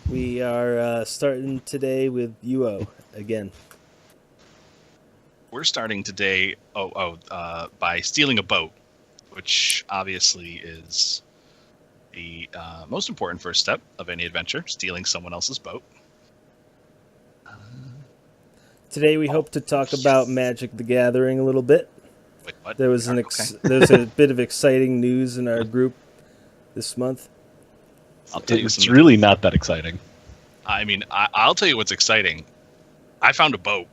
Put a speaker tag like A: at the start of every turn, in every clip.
A: We are starting today with UO again.
B: We're starting today by stealing a boat, which obviously is the most important first step of any adventure, stealing someone else's boat.
A: Today we hope to talk about Magic the Gathering a little bit.
B: Wait, what?
A: There was there's a bit of exciting news in our group this month.
B: I'll tell you
C: It's really not that exciting.
B: I mean, I'll tell you what's exciting. I found a boat.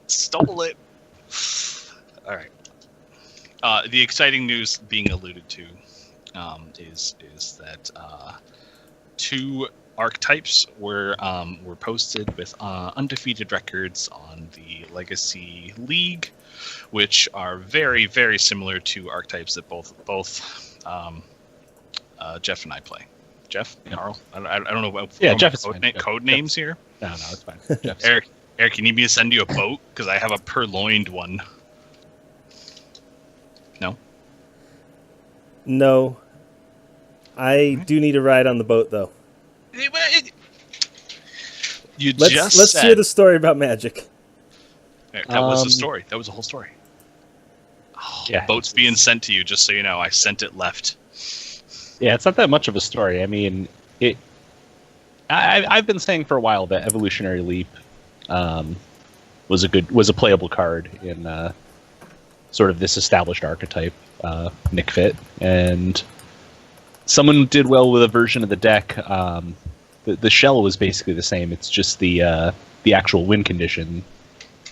B: Stole it. All right. The exciting news being alluded to is that two archetypes were posted with undefeated records on the Legacy League, which are very, very similar to archetypes that both Jeff and I play. Jeff, Carl, I don't know what
C: Jeff is
B: code names here.
C: No, it's fine.
B: Eric, you need me to send you a boat because I have a purloined one.
A: No. I do need a ride on the boat, though. Let's hear the story about Magic.
B: That was the story. That was the whole story. Oh, yeah. Boat's being sent to you, just so you know. I sent it left.
C: Yeah, it's not that much of a story. I mean, I've been saying for a while that Evolutionary Leap was a playable card in sort of this established archetype, Nick Fit, and someone did well with a version of the deck. The shell was basically the same. It's just the actual win condition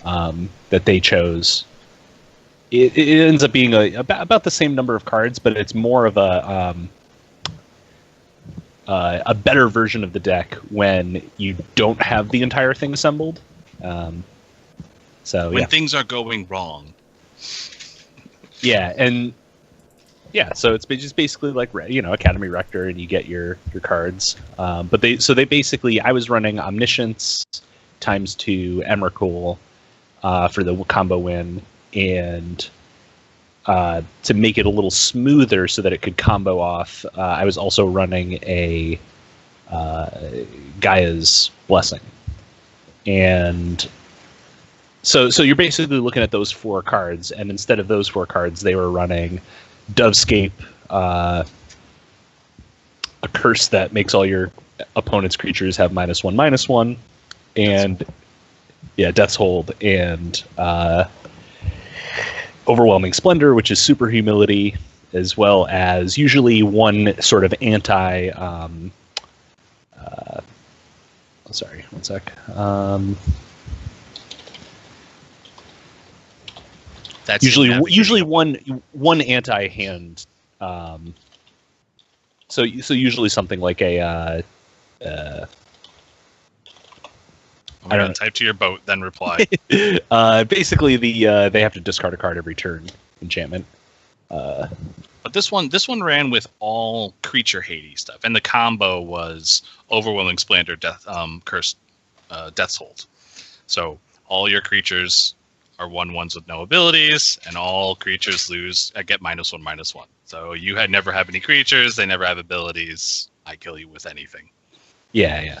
C: that they chose. It ends up being about the same number of cards, but it's more of a better version of the deck when you don't have the entire thing assembled. When
B: things are going wrong.
C: Yeah, and so it's just basically like Academy Rector, and you get your cards. But they basically, I was running Omniscience ×2 Emrakul for the combo win, and to make it a little smoother so that it could combo off, I was also running a Gaia's Blessing. And so you're basically looking at those four cards, and instead of those four cards, they were running Dovescape, a curse that makes all your opponent's creatures have -1/-1, and Death's Hold, and Overwhelming Splendor, which is super humility, as well as usually one sort of anti. Sorry, one sec.
B: That's
C: usually one anti-hand. So usually something like a.
B: I don't know. Type to your boat, then reply.
C: Basically, they have to discard a card every turn. Enchantment.
B: But this one ran with all creature Hades stuff, and the combo was Overwhelming Splendor, Curse, Death's Hold. So all your creatures are 1/1s with no abilities, and all creatures get -1/-1. So you never have any creatures; they never have abilities. I kill you with anything.
C: Yeah.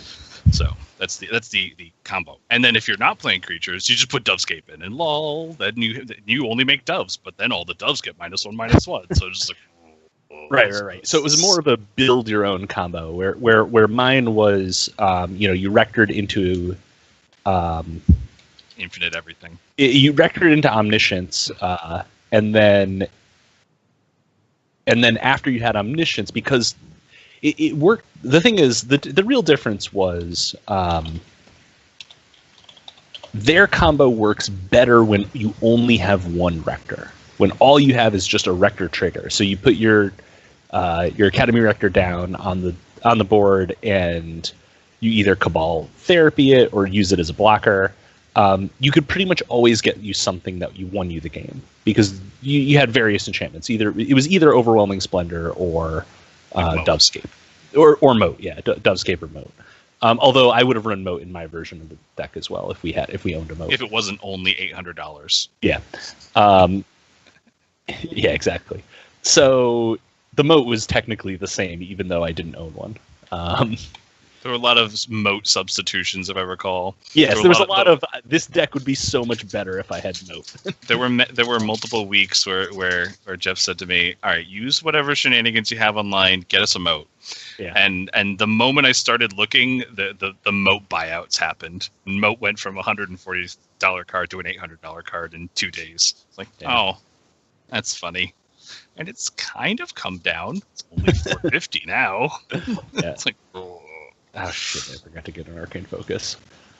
B: So that's the combo. And then if you're not playing creatures, you just put Dovescape in, and lol, then you only make doves, but then all the doves get -1/-1. So just like
C: right. So it was more of a build your own combo, where mine was you rectored into
B: infinite everything.
C: You rectored into Omniscience, and then after you had Omniscience, because it worked. The thing is, the real difference was their combo works better when you only have one Rector. When all you have is just a Rector trigger. So you put your Academy Rector down on the board, and you either Cabal Therapy it or use it as a blocker. You could pretty much always get you something that won you the game, because you had various enchantments. It was either Overwhelming Splendor or Dovescape, or Moat. Yeah, Dovescape or Moat. Although I would have run Moat in my version of the deck as well if we owned a Moat.
B: If it wasn't only $800.
C: Yeah. Yeah, exactly. So the Moat was technically the same, even though I didn't own one.
B: There were a lot of moat substitutions, if I recall.
C: Yes, there was a lot of this deck would be so much better if I had moat.
B: There were multiple weeks where Jeff said to me, "All right, use whatever shenanigans you have online, get us a moat."
C: Yeah.
B: And the moment I started looking, the moat buyouts happened. Moat went from a $140 card to an $800 card in 2 days. It's like, oh, that's funny. And it's kind of come down. It's only $450 now.
C: Yeah.
B: It's like, oh
C: shit! I forgot to get an arcane focus.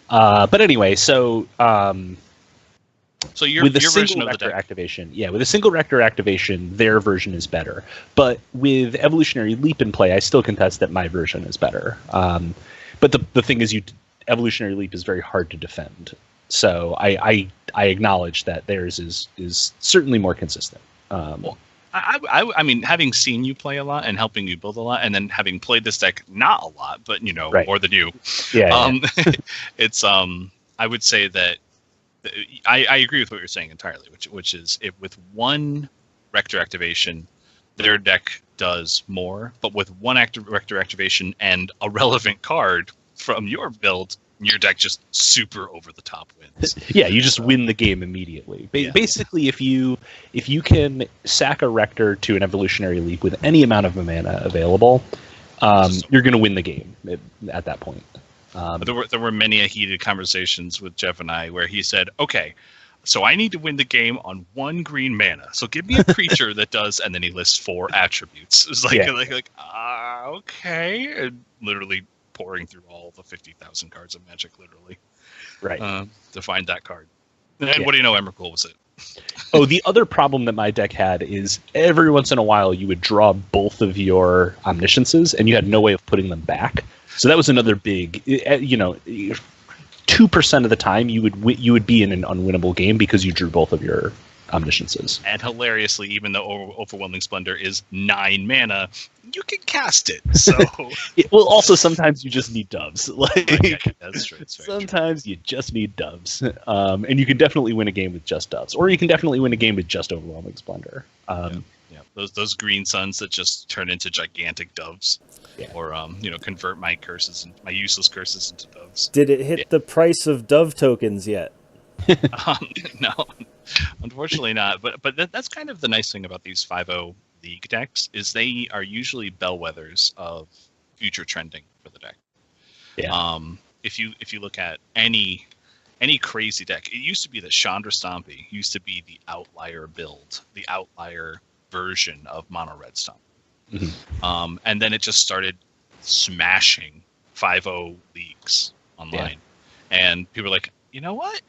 C: But anyway, so
B: your
C: with the
B: version
C: single
B: of the
C: rector
B: deck.
C: activation, with a single rector activation, their version is better. But with evolutionary leap in play, I still contest that my version is better. But the thing is, evolutionary leap is very hard to defend. So I acknowledge that theirs is certainly more consistent.
B: I mean, having seen you play a lot and helping you build a lot, and then having played this deck not a lot, but
C: Right.
B: more than you.
C: Yeah.
B: It's I would say that I agree with what you're saying entirely, which is with one rector activation, their deck does more, but with one rector activation and a relevant card from your build, your deck just super over the top wins.
C: Yeah, you just win the game immediately. Basically, if you can sack a rector to an evolutionary leap with any amount of mana available, you're going to win the game at that point.
B: But there were many heated conversations with Jeff and I where he said, "Okay, so I need to win the game on 1 green mana. So give me a creature that does," and then he lists 4 attributes. It's like okay, and literally pouring through all the 50,000 cards of Magic, literally,
C: right,
B: to find that card. And what do you know, Emrakul was it.
C: Oh, the other problem that my deck had is every once in a while you would draw both of your omnisciences, and you had no way of putting them back. So that was another big, 2% of the time you would be in an unwinnable game because you drew both of your omnisciences.
B: And hilariously, even though Overwhelming Splendor is 9 mana, you can cast it. So
C: well, also sometimes you just need doves.
B: That's true.
C: Sometimes you just need doves, and you can definitely win a game with just doves, or you can definitely win a game with just Overwhelming Splendor.
B: Those green suns that just turn into gigantic doves, or convert my useless curses into doves.
A: Did it hit the price of dove tokens yet?
B: No, unfortunately not. But that's kind of the nice thing about these 5.0 League decks is they are usually bellwethers of future trending for the deck.
C: Yeah.
B: If you look at any crazy deck, it used to be that Chandra Stompy used to be the outlier build, the outlier version of Mono Red Stomp.
C: Mm-hmm.
B: And then it just started smashing 5.0 leagues online, and people were like, you know what?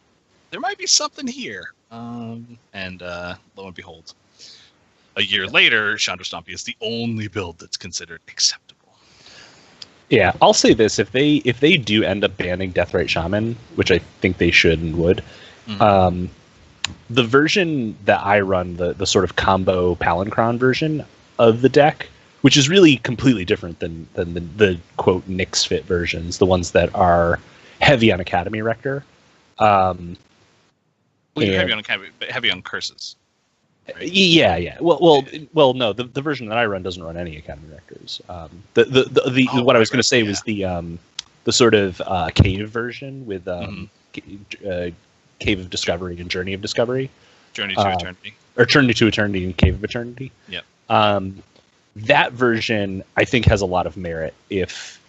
B: There might be something here. And lo and behold, a year later, Chandra Stompy is the only build that's considered acceptable.
C: Yeah, I'll say this: if they do end up banning Deathrite Shaman, which I think they should and would, the version that I run, the sort of combo Palancron version of the deck, which is really completely different than the quote Nyx fit versions, the ones that are heavy on Academy Rector.
B: Heavy on Academy, but heavy on curses. Right?
C: Yeah. Well, no. The version that I run doesn't run any Academy Rectors. What I was going to say was the sort of cave version with Cave of Discovery and Journey of Discovery.
B: Journey to Eternity.
C: Or Journey to Eternity and Cave of Eternity.
B: Yep.
C: That version, I think, has a lot of merit if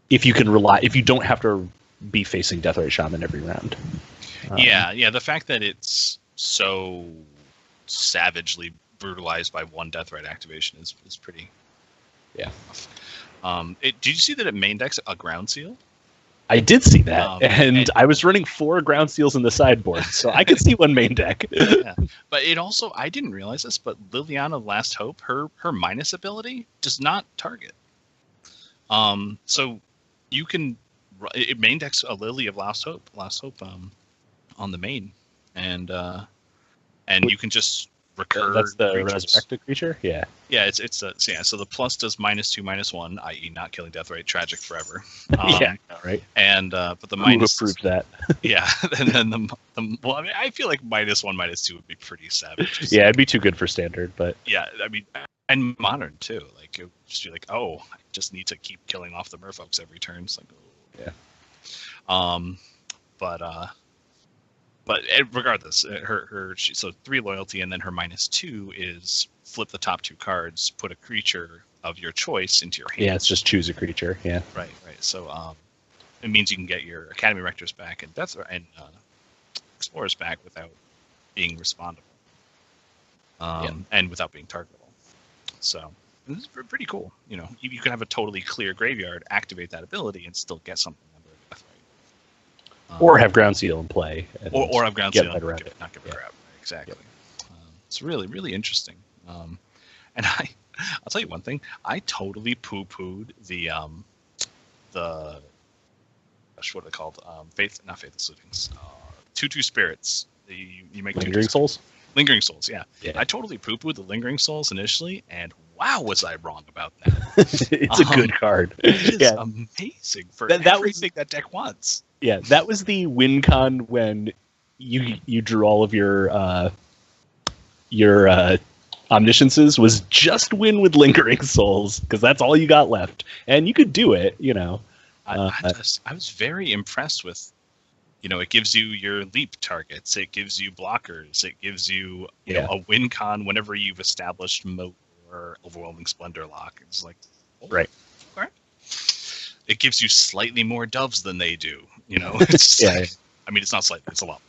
C: you can rely, if you don't have to be facing Deathrite Shaman every round.
B: Yeah. The fact that it's so savagely brutalized by one Deathrite activation is pretty.
C: Yeah.
B: Did you see that it main decks a Ground Seal?
C: I did see that, and I was running 4 Ground Seals in the sideboard, so I could see one main deck.
B: Yeah. But it also, I didn't realize this, but Liliana Last Hope, her minus ability does not target. So you can it main decks a Lily of Last Hope on the main, and you can just recur.
C: That's the
B: creatures.
C: resurrected creature. Yeah.
B: Yeah, so the plus does -2/-1, i.e. not killing Deathrite, tragic forever.
C: Yeah, right.
B: And but the
C: Who
B: minus
C: approved that?
B: Yeah, and then well, I mean, I feel like -1/-2 would be pretty savage.
C: Yeah, it'd be too good for standard, but
B: Yeah, I mean, And modern too. Like it just be like, oh, I just need to keep killing off the merfolks every turn. It's like, oh.
C: Yeah.
B: But regardless, so 3 loyalty, and then her -2 is flip the top 2 cards, put a creature of your choice into your hand.
C: Yeah, it's just choose a creature. Yeah.
B: Right. So it means you can get your Academy Rectors back and Explorers back without being respondable, and without being targetable. So this is pretty cool. You know, you can have a totally clear graveyard, activate that ability, and still get something under a death right.
C: Or have Ground Seal in play.
B: Or have Ground Seal.
C: Not give
B: it a grab. Exactly. Yep. It's really, really interesting. And I'll tell you one thing. I totally poo-pooed the what are they called? Not Faithless Lootings. 2/2 Spirits. You make
C: Lingering Souls?
B: Lingering Souls, yeah. I totally poo-pooed the Lingering Souls initially, and wow, was I wrong about that.
C: It's a good card.
B: It is amazing for everything that deck wants.
C: Yeah, that was the win con when you drew all of your omnisciences, was just win with Lingering Souls, because that's all you got left. And you could do it, you know.
B: I was very impressed with, you know, it gives you your leap targets, it gives you blockers, it gives you, you know, a win con whenever you've established Moat or Overwhelming Splendor lock. It's like,
C: right.
B: Okay. It gives you slightly more doves than they do, you know. It's I mean, it's not slightly, it's a lot.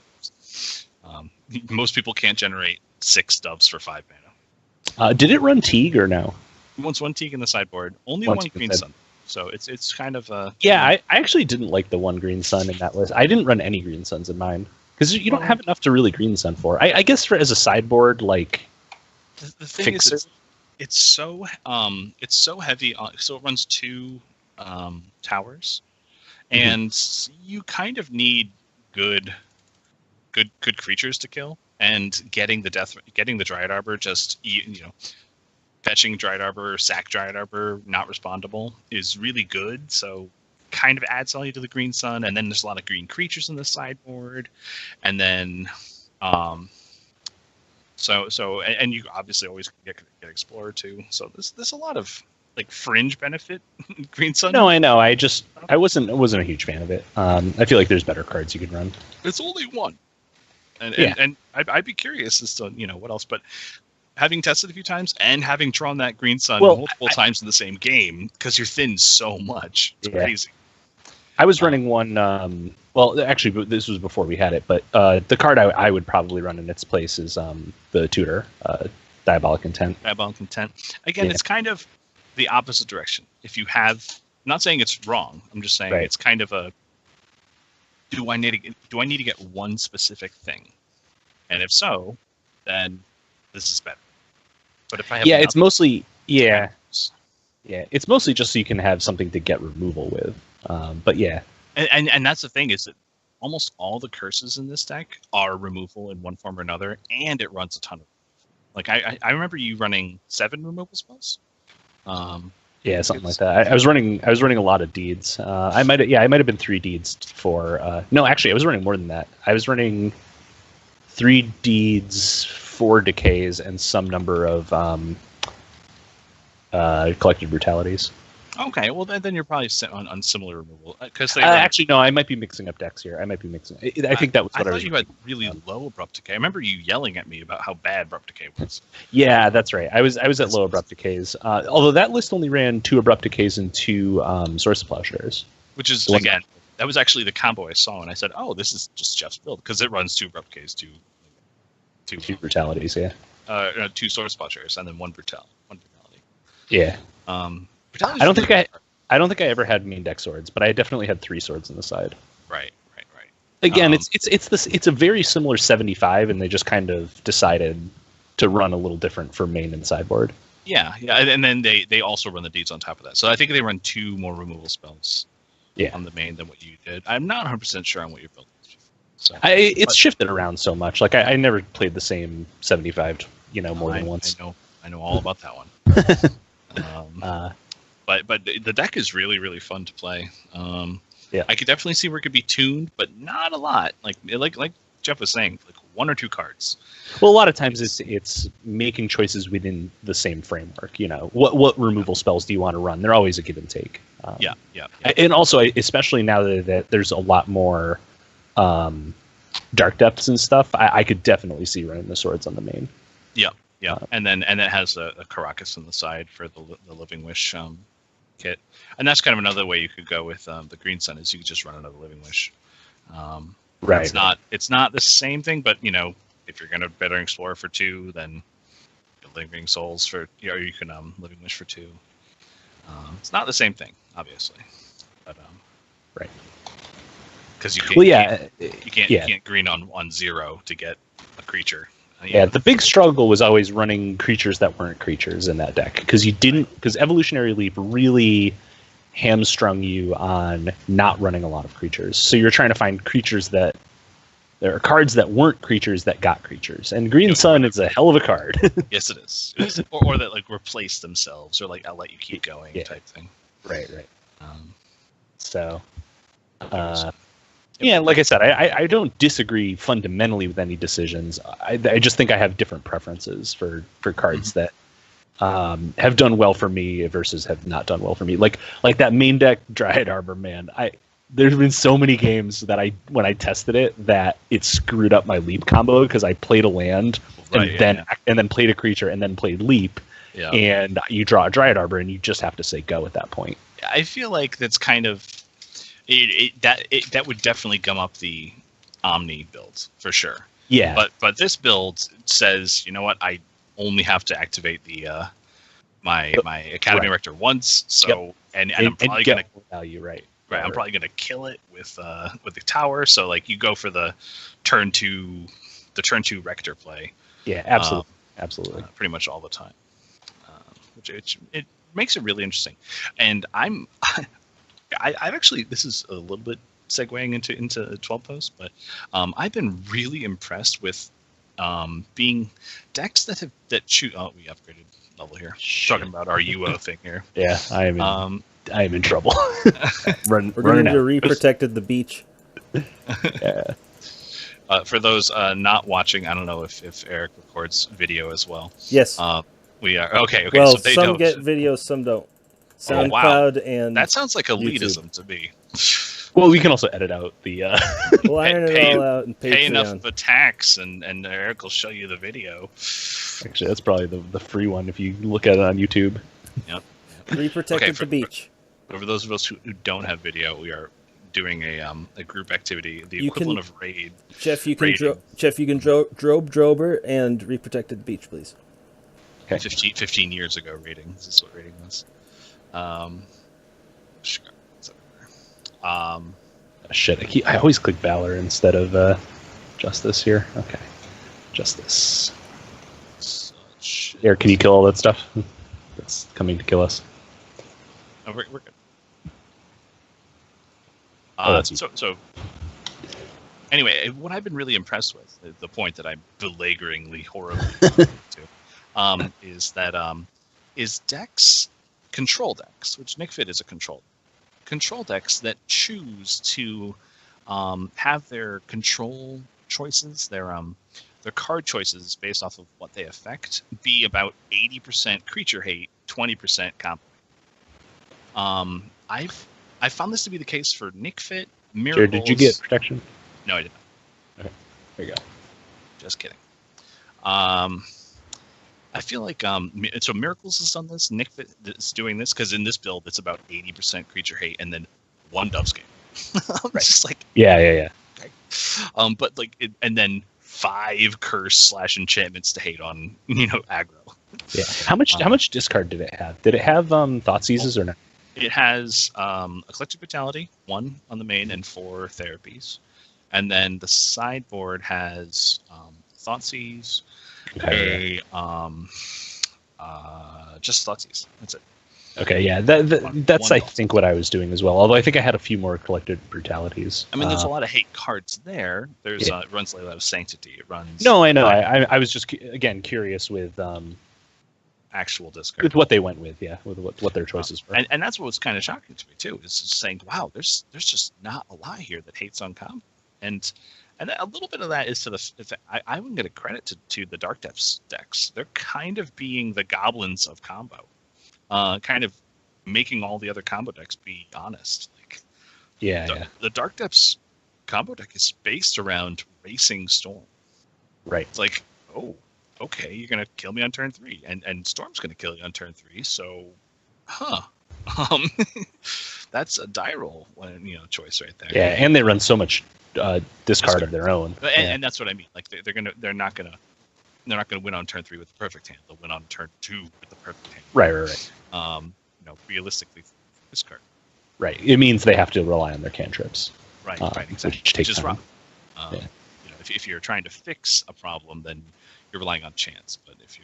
B: Most people can't generate 6 doves for 5 mana.
C: Did it run Teague or no?
B: Once 1 Teague in the sideboard, only one Green Sun. So it's kind of
C: I actually didn't like the 1 Green Sun in that list. I didn't run any Green Suns in mine because you don't have enough to really Green Sun for. I guess as a sideboard, like
B: the thing fixer. Is it's so heavy on, so it runs 2 towers, and you kind of need good creatures to kill, and getting the Dryad Arbor, just, you know, fetching Dryad Arbor, sack Dryad Arbor, not respondable, is really good. So kind of adds value to the Green Sun, and then there's a lot of green creatures in the sideboard, and then and you obviously always get Explorer too. So there's a lot of like fringe benefit Green Sun.
C: No, I know. I wasn't a huge fan of it. I feel like there's better cards you could run.
B: It's only 1. And I'd be curious as to, you know, what else, but having tested a few times and having drawn that Green Sun multiple times in the same game, because you're thin so much, it's crazy.
C: I was running one. Well, actually, this was before we had it, but the card I would probably run in its place is the Tutor, Diabolic Intent.
B: Diabolic Intent. Again, it's kind of the opposite direction. If you have, I'm not saying it's wrong. I'm just saying it's kind of a. Do I need to get one specific thing? And if so, then this is better. But if I have
C: it's mostly it's mostly just so you can have something to get removal with. But
B: and that's the thing, is that almost all the curses in this deck are removal in one form or another, and it runs a ton of. Like I remember you running 7 removal spells.
C: Something like that. I was running a lot of deeds. I might have been 3 deeds for. No, actually, I was running more than that. I was running 3 deeds, 4 decays, and some number of collected brutalities.
B: Okay, well then you're probably on similar removal, because
C: actually no, I might be mixing up decks here. I think that was what I was.
B: You had really low Abrupt Decay. I remember you yelling at me about how bad Abrupt Decay was.
C: Yeah, that's right. I was at low Abrupt Decays. Although that list only ran 2 Abrupt Decays and 2 Source of Plowshares.
B: Which is that was actually the combo I saw, and I said, "Oh, this is just Jeff's build," because it runs 2 Abrupt Decays, 2
C: brutalities,
B: 2 Source of Plowshares, and then 1 brutality.
C: Yeah. I don't think I ever had main deck swords, but I definitely had 3 swords on the side.
B: Right.
C: Again, it's a very similar 75, and they just kind of decided to run a little different for main and sideboard.
B: Yeah, and then they also run the deeds on top of that. So I think they run 2 more removal spells on the main than what you did. I'm not 100% sure on what your build is. So
C: it's shifted around so much. Like I never played the same 75, more than once.
B: I know all about that one. But the deck is really, really fun to play. I could definitely see where it could be tuned, but not a lot. Like Jeff was saying, like one or two cards.
C: Well, a lot of times it's making choices within the same framework. You know, what removal spells do you want to run? They're always a give and take.
B: Yeah.
C: And also, especially now that there's a lot more dark depths and stuff, I could definitely see running the swords on the main.
B: Yeah, and it has a Caracas on the side for the Living Wish kit, and that's kind of another way you could go with the Green Sun is you could just run another Living Wish.
C: Right.
B: It's not the same thing, but you know, if you're gonna Better Explorer for 2, then Living Souls for you can Living Wish for 2. It's not the same thing, obviously, but
C: right.
B: Because you can't, you can't green on 0 to get a creature.
C: Yeah, the big struggle was always running creatures that weren't creatures in that deck because Evolutionary Leap really hamstrung you on not running a lot of creatures. So you're trying to find creatures there are cards that weren't creatures that got creatures, and Green Sun is a hell of a card.
B: Yes, it is. Or that like replace themselves, or like I'll let you keep going type thing.
C: Right. Yeah, like I said, I don't disagree fundamentally with any decisions. I just think I have different preferences for cards that have done well for me versus have not done well for me. Like that main deck Dryad Arbor, man. There's been so many games that when I tested it that it screwed up my leap combo because I played a land and then played a creature and then played leap. Yeah. And you draw a Dryad Arbor and you just have to say go at that point.
B: I feel like that's kind of that would definitely gum up the Omni build for sure.
C: Yeah.
B: But this build says, you know what, I only have to activate the my Academy Rector once. So and I'm probably gonna
C: value right.
B: I'm probably gonna kill it with the tower. So like you go for the turn 2 Rector play.
C: Yeah, absolutely.
B: Pretty much all the time. Which it makes it really interesting. And I've actually, this is a little bit segueing into 12 posts, but I've been really impressed with being decks that shoot. Oh, we upgraded level here. Talking about our UO thing here.
C: Yeah, I am in trouble.
A: We're going to Reprotected the beach.
C: Yeah.
B: For those not watching, I don't know if Eric records video as well.
A: Yes.
B: We are okay.
A: Well,
B: so
A: some get videos, some don't. SoundCloud and
B: that sounds like elitism
A: YouTube.
B: to me.
C: Well, we can also edit out the.
A: We'll iron it all out and
B: pay enough of a tax, and Eric will show you the video.
C: Actually, that's probably the free one if you look at it on YouTube.
B: Yep.
A: Reprotected the beach.
B: For those of us who don't have video, we are doing a group activity, the equivalent of raid.
A: Jeff, you can Drober and Reprotected the beach, please.
B: Okay. 15 years ago, raiding. This is what raiding was.
C: Shit, I always click Valor instead of Justice here. Okay, Justice. Eric, can you kill all that stuff that's coming to kill us?
B: Oh, we're good. So anyway, what I've been really impressed with, the point that I'm belaboringly horribly to, is that is decks, control decks, which Nick Fit is a control decks that choose to have their control choices, their card choices based off of what they affect, be about 80% creature hate, 20% comp. I found this to be the case for Nick Fit, Miracles.
C: Jared, did you get protection?
B: No, I did not.
C: Okay, there you go.
B: Just kidding. I feel like so Miracles has done this. Nick Fit is doing this because in this build it's about 80% creature hate and then 1 Dove's Game. Just like
C: yeah.
B: Okay. But like and then 5 curse / enchantments to hate on aggro.
C: Yeah. How much discard did it have? Did it have thought seizes or not?
B: It has Eclectic Vitality, 1 on the main and 4 therapies, and then the sideboard has Thoughtseize, just Thoughtseize. That's it.
C: Okay, yeah, that's I think what I was doing as well. Although I think I had a few more Collected Brutalities.
B: I mean, there's a lot of hate cards there. There's it runs like a lot of Sanctity. It runs.
C: No, I know. I was just again curious with
B: actual discard.
C: With what they went with, yeah, with what their choices were.
B: And that's what was kind of shocking to me too, is just saying, wow, there's just not a lot here that hates on comp. And And a little bit of that is to I wouldn't get a credit to the Dark Depths decks. They're kind of being the goblins of combo, kind of making all the other combo decks be honest. Like, the Dark Depths combo deck is based around racing Storm.
C: Right.
B: It's like, oh, okay, you're gonna kill me on turn 3, and Storm's gonna kill you on turn 3. So, that's a die roll, choice right there.
C: Yeah, and they run so much discard of their own,
B: and that's what I mean. Like they're not gonna win on turn 3 with the perfect hand. They'll win on turn 2 with the perfect hand.
C: Right.
B: Realistically, discard.
C: Right. It means they have to rely on their cantrips.
B: Right. Exactly. Which is wrong. If you're trying to fix a problem, then you're relying on chance. But if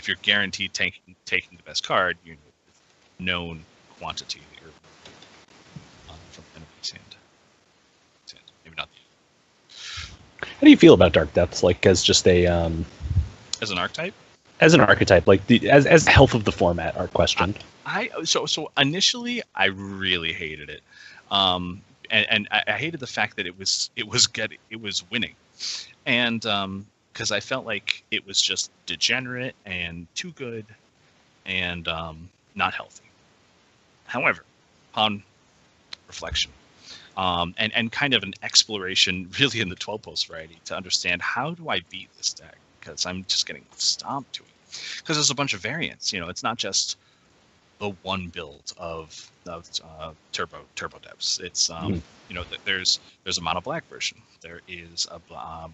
B: you're guaranteed taking the best card, you know, known quantity from the enemy's hand. Maybe not.
C: How do you feel about Dark Depths? Like as just a
B: as an archetype?
C: As an archetype, like as health of the format, our question.
B: So initially I really hated it, and I hated the fact that it was winning, and because I felt like it was just degenerate and too good, and not healthy. However, upon reflection, and kind of an exploration, really in the 12 post variety, to understand how do I beat this deck, because I'm just getting stomped to it. Because there's a bunch of variants, it's not just the one build of turbo depths. It's there's a mono black version. There is a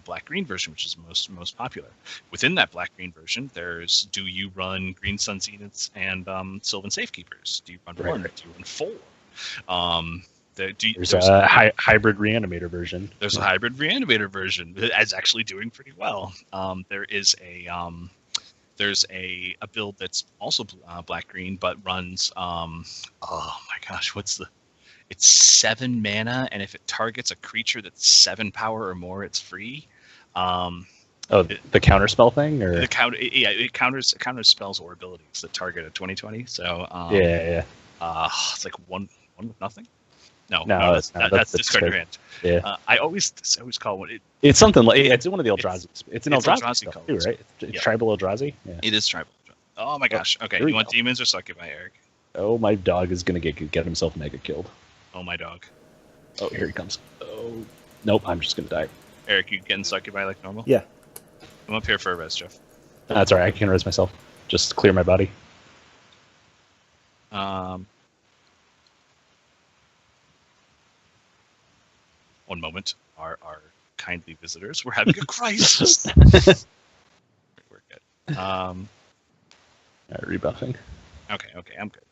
B: black green version, which is most popular. Within that black green version, do you run green sun zeniths and Sylvan Safekeepers? Do you run one? Do you run 4? There's a
C: hybrid reanimator version.
B: There's a hybrid reanimator version that's actually doing pretty well. There's a build that's also black green but runs oh my gosh, it's 7 mana, and if it targets a creature that's 7 power or more, it's free.
C: The counter spell thing, or
B: it counters spells or abilities that target a 20/20. So it's like one with nothing. No, that's discard your hand.
C: Yeah.
B: I always call it.
C: It's something like it's one of the Eldrazi. It's an Eldrazi
B: color
C: too, right? It's tribal Eldrazi. Yeah.
B: It is tribal. Oh my gosh. Okay, you want demons or succubi, Eric?
C: Oh, my dog is gonna get himself mega killed.
B: Oh, my dog.
C: Oh, here he comes. Oh, nope. I'm just gonna die.
B: Eric, you getting succubi like normal?
A: Yeah.
B: I'm up here for a res, Jeff.
C: That's all right. I can res myself. Just clear my body.
B: One moment. Our kindly visitors were having a crisis. We're good.
C: Rebuffing.
B: Okay, I'm good.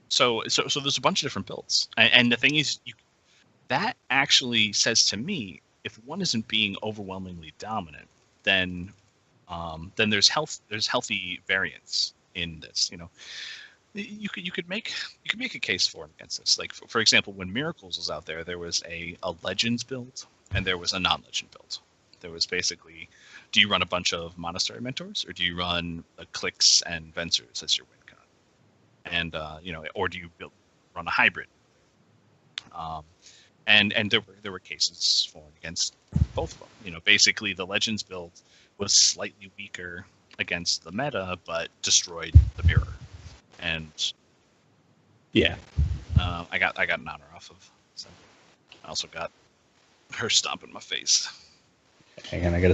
B: So there's a bunch of different builds, and the thing is, that actually says to me, if one isn't being overwhelmingly dominant, then there's healthy variance in this. You could make a case for and against this. Like for example, when Miracles was out there was a Legends build and there was a non-Legend build. There was basically, do you run a bunch of Monastery Mentors, or do you run Clicks and Vencers as your win con? And or do you run a hybrid? And there were cases for and against both of them. Basically the Legends build was slightly weaker against the meta, but destroyed the mirror. And I got an honor off of. So I also got her stomping my face.
C: Hang on, I gotta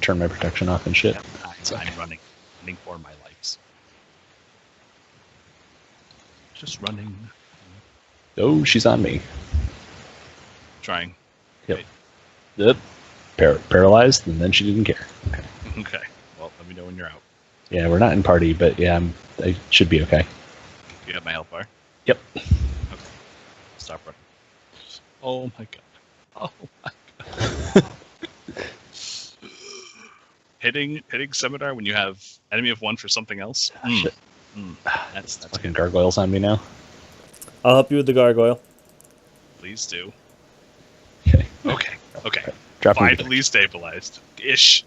C: turn my protection off and shit.
B: Yeah, I'm running for my lives. Just running.
C: Oh, she's on me.
B: Trying.
C: Yep. Paralyzed, and then she didn't care.
B: Okay. Well, let me know when you're out.
C: Yeah, we're not in party, but yeah, I should be okay.
B: You have my health bar?
C: Yep.
B: Okay. Stop running. Oh my god. Oh my god. hitting Scimitar when you have enemy of 1 for something else?
C: Shit.
B: That's
C: fucking gargoyles on me now.
A: I'll help you with the gargoyle.
B: Please do.
C: Okay.
B: Okay.
C: Finally
B: stabilized. Ish,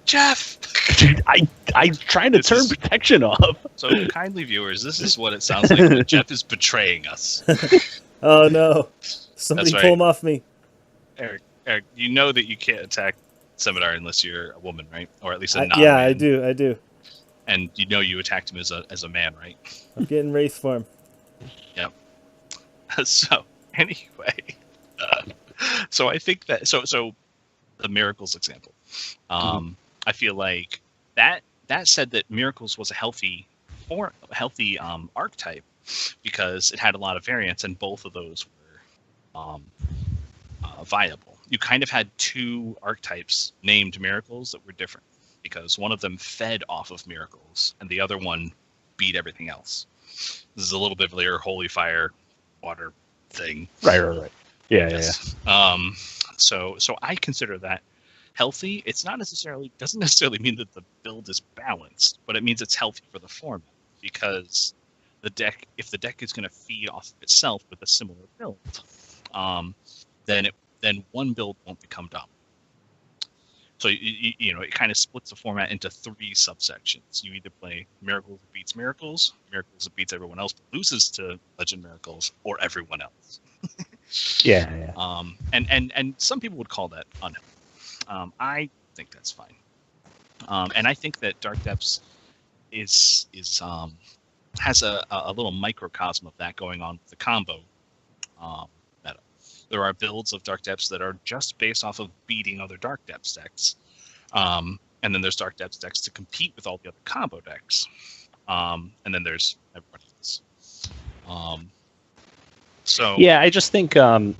B: Jeff.
C: Dude, I'm trying to turn protection off.
B: So, kindly viewers, this is what it sounds like when Jeff is betraying us.
A: Oh no! Somebody
B: That's
A: pull
B: right.
A: him off me.
B: Eric, you know that you can't attack Scimitar unless you're a woman, right? Or at least a non-man.
A: Yeah, I do.
B: And you know you attacked him as a man, right?
A: I'm getting race form.
B: Yep. So anyway, so I think that so the Miracles example. I feel like that said that Miracles was a healthy archetype because it had a lot of variants, and both of those were viable. You kind of had two archetypes named Miracles that were different because one of them fed off of Miracles and the other one beat everything else. This is a little bit of your holy fire water thing.
C: Right. Yeah,
B: yes. So I consider that healthy. It's not necessarily doesn't necessarily mean that the build is balanced, but it means it's healthy for the format because if the deck is going to feed off of itself with a similar build, then one build won't become dominant. So it kind of splits the format into three subsections. You either play Miracles that beats Miracles that beats everyone else but loses to Legend Miracles, or everyone else.
C: Yeah.
B: And some people would call that unhealthy. I think that's fine. And I think that Dark Depths has a little microcosm of that going on with the combo meta. There are builds of Dark Depths that are just based off of beating other Dark Depths decks. And then there's Dark Depths decks to compete with all the other combo decks. And then there's everybody else.
C: Yeah, I just think I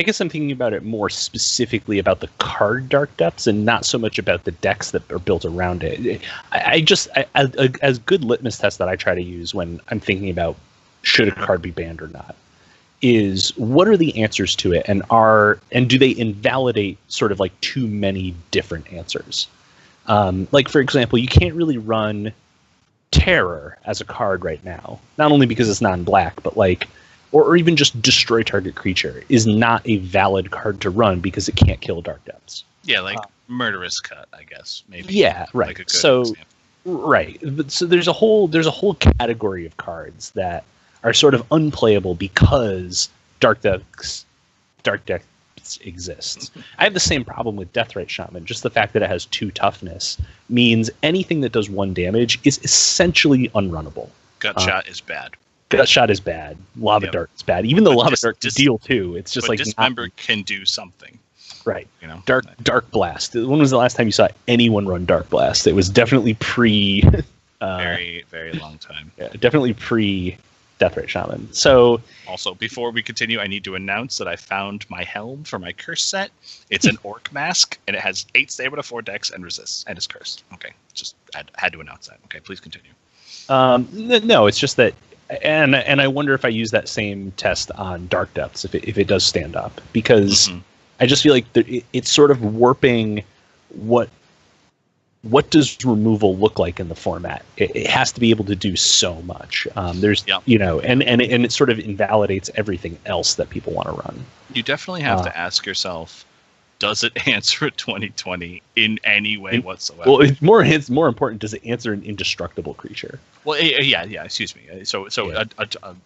C: guess I'm thinking about it more specifically about the card Dark Depths and not so much about the decks that are built around it. As good litmus test that I try to use when I'm thinking about should a card be banned or not is what are the answers to it, and do they invalidate sort of like too many different answers? Like for example, you can't really run Terror as a card right now, not only because it's non-black, but like or even just destroy target creature is not a valid card to run because it can't kill Dark Depths.
B: Yeah, like Murderous Cut, I guess. Maybe.
C: Yeah, right.
B: Like a good example.
C: Right. But so there's a whole category of cards that are sort of unplayable because Dark Depths exists. I have the same problem with Deathrite Shaman. Just the fact that it has 2 toughness means anything that does 1 damage is essentially unrunnable.
B: Gut Shot is bad.
C: Gut Shot is bad. Lava Dart is bad. Even though Lava Dart can deal 2, it's just like
B: Dismember can do something.
C: Right.
B: Dark
C: Blast. When was the last time you saw anyone run Dark Blast? It was definitely pre.
B: Very, very long time.
C: Yeah, definitely pre Deathrite Shaman. So
B: also, before we continue, I need to announce that I found my helm for my curse set. It's an orc mask, and it has 8 stamina, 4 dex, and resists, and is cursed. Okay, just had to announce that. Okay, please continue.
C: No, it's just that, and I wonder if I use that same test on Dark Depths if it does stand up, because I just feel like it's sort of warping what does removal look like in the format. It has to be able to do so much. And it sort of invalidates everything else that people want to run.
B: You definitely have to ask yourself, does it answer a 2020 in any way whatsoever?
C: Well, it's more important, does it answer an indestructible creature?
B: Well, yeah, excuse me. So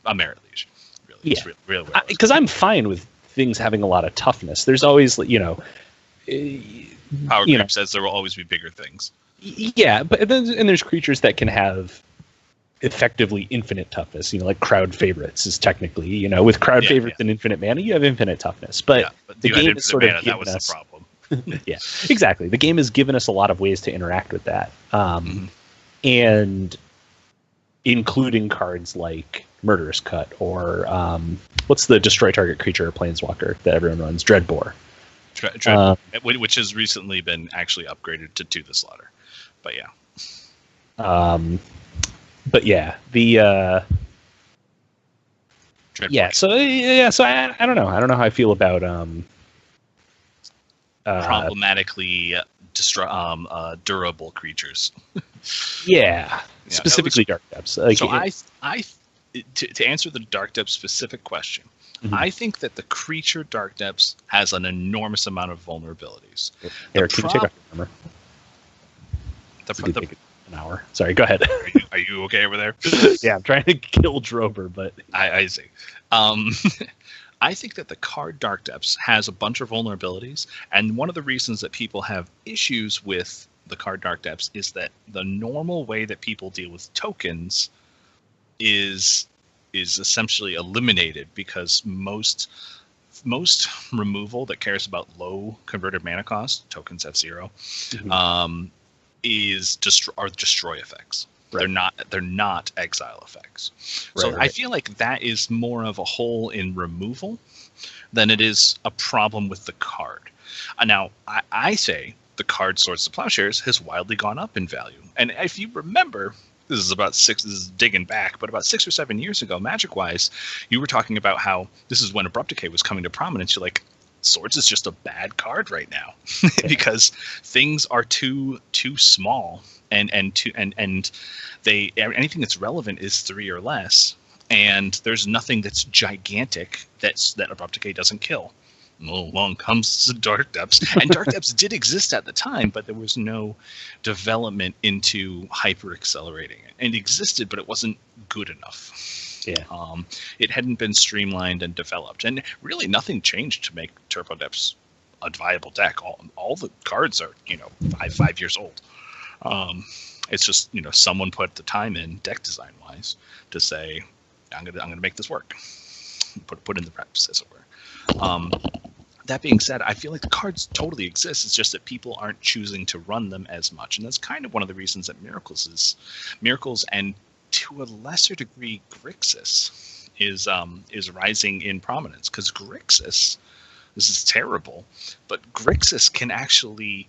B: a Merit Liege. Really,
C: yeah.
B: It's really
C: because I'm fine with things having a lot of toughness. There's always,
B: Power Creep says there will always be bigger things.
C: Yeah, but then there's creatures that can have effectively infinite toughness. Like Crowd Favorites is technically, with Crowd Favorites and infinite mana, you have infinite toughness. But the game is sort of
B: that was the problem.
C: Yeah, exactly. The game has given us a lot of ways to interact with that, and including cards like Murderous Cut or what's the destroy target creature planeswalker that everyone runs? Dreadbore.
B: Which has recently been actually upgraded to the Slaughter. But yeah.
C: The so I don't know. I don't know how I feel about
B: problematically durable creatures.
C: Specifically Dark Depths.
B: To answer the Dark Depths specific question, I think that the creature Dark Depths has an enormous amount of vulnerabilities.
C: Eric, can you take off your armor? An hour. Sorry, go ahead.
B: Are you okay over there?
C: Yeah, I'm trying to kill Drover, but
B: I see. I think that the card Dark Depths has a bunch of vulnerabilities, and one of the reasons that people have issues with the card Dark Depths is that the normal way that people deal with tokens is essentially eliminated, because most removal that cares about low converted mana cost, tokens have 0, is destroy effects. Right. They're not exile effects. So right. I feel like that is more of a hole in removal than it is a problem with the card. Now, I say the card Swords to Plowshares has wildly gone up in value. And if you remember, this is digging back, but about 6 or 7 years ago, Magic-wise, you were talking about how this is when Abrupt Decay was coming to prominence. You're like, Swords is just a bad card right now because things are too small, and they anything that's relevant is 3 or less, and there's nothing that's gigantic that Abrupt Decay doesn't kill. Along comes the Dark Depths, and Dark Depths did exist at the time, but there was no development into hyper accelerating it. And it existed, but it wasn't good enough. Yeah. It hadn't been streamlined and developed, and really nothing changed to make Turbo Depths a viable deck. All the cards are 5 years old. It's just someone put the time in deck design wise to say I'm gonna make this work. Put in the reps, as it were. That being said, I feel like the cards totally exist. It's just that people aren't choosing to run them as much, and that's kind of one of the reasons that Miracles and to a lesser degree Grixis is rising in prominence, because Grixis, this is terrible, but Grixis can actually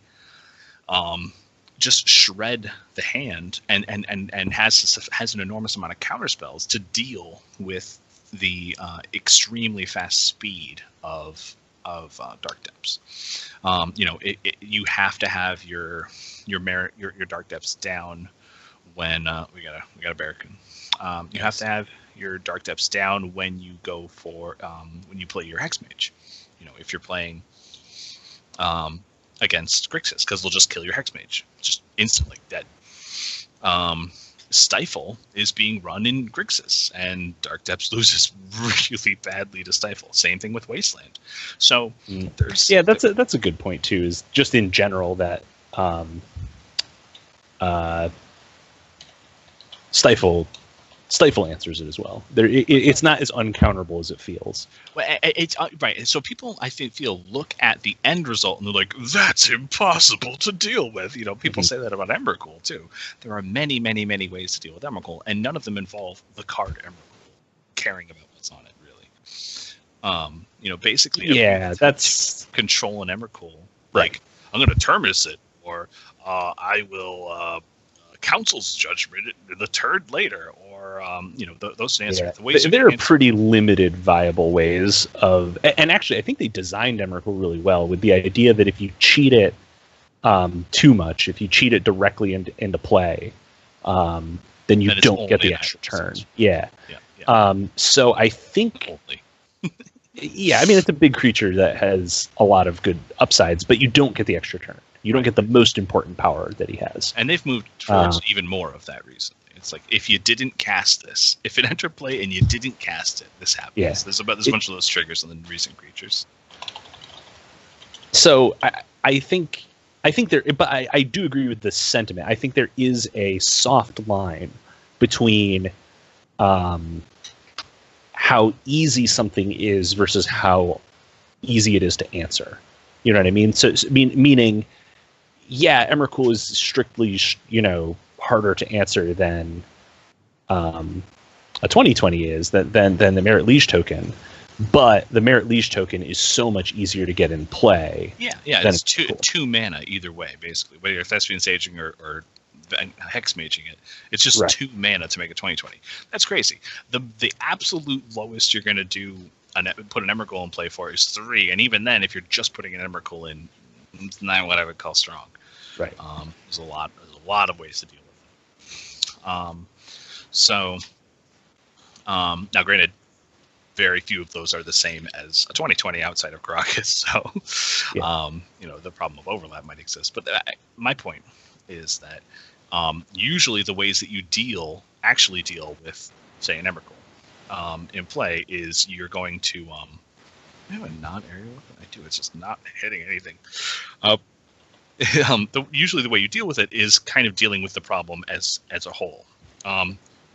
B: just shred the hand and has an enormous amount of counter spells to deal with the extremely fast speed of Dark Depths. You have to have your Dark Depths down when we got a Barracan. You have to have your Dark Depths down when you go for when you play your Hexmage. If you're playing against Grixis, because they'll just kill your Hexmage just instantly dead. Stifle is being run in Grixis, and Dark Depths loses really badly to Stifle. Same thing with Wasteland. So
C: that's a good point too. Is just in general that Stifle answers it as well. It's not as uncounterable as it feels.
B: Well, it's right. So people, I think, look at the end result and they're like, "That's impossible to deal with." People say that about Emrakul too. There are many, many, many ways to deal with Emrakul, and none of them involve the card Emrakul caring about what's on it. Really, basically,
C: that's
B: control an Emrakul. Like, I'm going to Terminus it, or I will Council's Judgment the turn later, or those things.
C: Yeah. The ways there are pretty limited viable ways of, and actually I think they designed Emrakul really well with the idea that if you cheat it too much, if you cheat it directly into play, then you don't get the extra turn. Yeah. So I think yeah, I mean, it's a big creature that has a lot of good upsides, but you don't get the extra turn. You don't get the most important power that he has.
B: And they've moved towards even more of that recently. It's like, if you didn't cast this, if it entered play and you didn't cast it, this happens. Yeah. There's a bunch of those triggers in the recent creatures.
C: So I think there, but I do agree with the sentiment. I think there is a soft line between how easy something is versus how easy it is to answer. You know what I mean? So meaning, yeah, Emrakul is strictly, harder to answer than a 2020 is, than the Merit Liege token. But the Merit Liege token is so much easier to get in play.
B: Yeah, it's two mana either way, basically. Whether you're Thespian Saging or Hex Maging it, it's just 2 mana to make a 2020. That's crazy. The absolute lowest you're going to do put an Emrakul in play for is 3, and even then, if you're just putting an Emrakul in, it's not what I would call strong.
C: Right.
B: There's a lot of ways to deal with it. Now, granted, very few of those are the same as a 2020 outside of Karakas, so the problem of overlap might exist. But my point is that usually the ways that you actually deal with, say, an Emrakul in play is you're going to I have a non-aerial weapon? I do. It's just not hitting anything. Usually the way you deal with it is kind of dealing with the problem as a whole.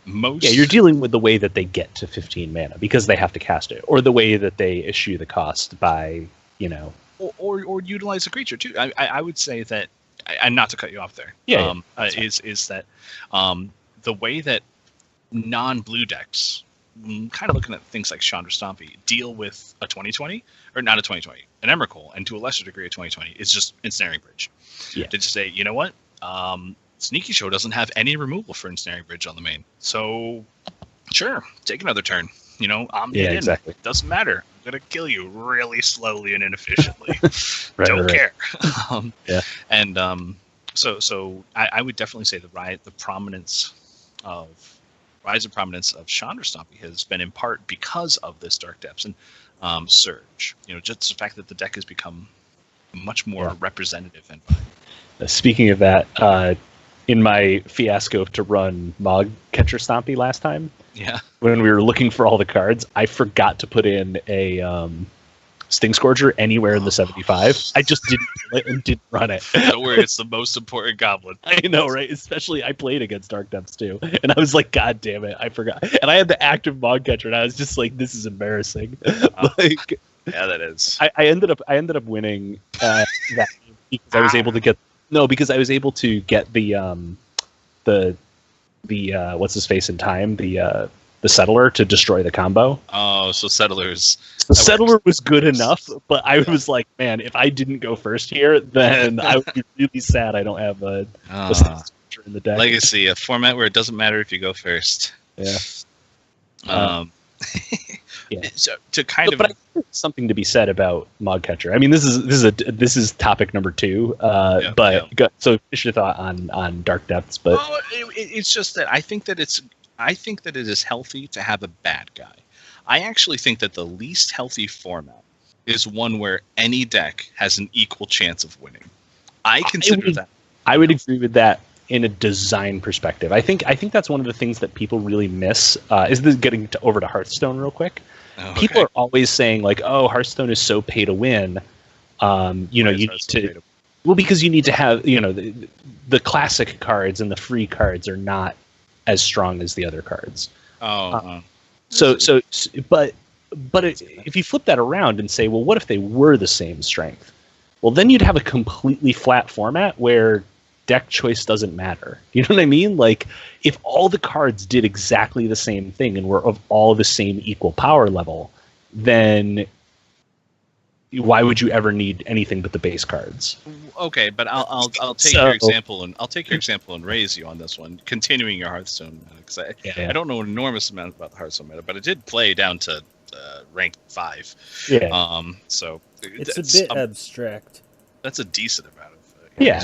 C: You're dealing with the way that they get to 15 mana because they have to cast it, or the way that they issue the cost by,
B: or utilize a creature too. I would say that, and not to cut you off there. Is that the way that non-blue decks, kind of looking at things like Chandra Stompy, deal with a 2020 or not a 2020, an Emrakul, and to a lesser degree a 2020 is just Ensnaring Bridge.
C: Yeah.
B: To just say, you know what, Sneaky Show doesn't have any removal for Ensnaring Bridge on the main, so sure, take another turn. I'm
C: exactly.
B: Doesn't matter. I'm gonna kill you really slowly and inefficiently. Don't care. And so I would definitely say the rise of prominence of Chandra Stompy has been in part because of this Dark Depths and Surge. Just the fact that the deck has become much more representative. And
C: speaking of that, in my fiasco to run Mog Catcher Stompy last time, when we were looking for all the cards, I forgot to put in a Sting Scourger anywhere in the 75. I just didn't kill it and didn't run it.
B: Don't worry, it's the most important goblin.
C: I know, right? Especially I played against Dark Depths too, and I was like, God damn it, I forgot. And I had the active Mog Catcher, and I was just like, this is embarrassing.
B: Yeah, that is.
C: I ended up winning that because I was able to get the what's his face in time, the Settler to destroy the combo.
B: Oh, so Settlers.
C: The Settler was good enough, but I was like, man, if I didn't go first here, then I would be really sad I don't have a in the deck.
B: Legacy, a format where it doesn't matter if you go first.
C: Yeah.
B: So to kind of,
C: but I think there's something to be said about Mog Catcher. I mean, this is topic number 2. So finish your thought on Dark Depths. But
B: it's just that I think that it is healthy to have a bad guy. I actually think that the least healthy format is one where any deck has an equal chance of winning. I consider that. I
C: would agree with that in a design perspective. I think that's one of the things that people really miss. Is this getting over to Hearthstone real quick? Okay. People are always saying like, "Oh, Hearthstone is so pay to win." You need to. Well, because you need to have the classic cards and the free cards are not as strong as the other cards. If you flip that around and say, well, what if they were the same strength? Well, then you'd have a completely flat format where deck choice doesn't matter. You know what I mean? Like, if all the cards did exactly the same thing and were of all the same equal power level, then why would you ever need anything but the base cards?
B: Okay, but I'll take your example and raise you on this one. Continuing your Hearthstone meta, because I don't know an enormous amount about the Hearthstone meta, but it did play down to rank 5.
C: Yeah.
B: So
A: it's a bit abstract.
B: That's a decent amount of.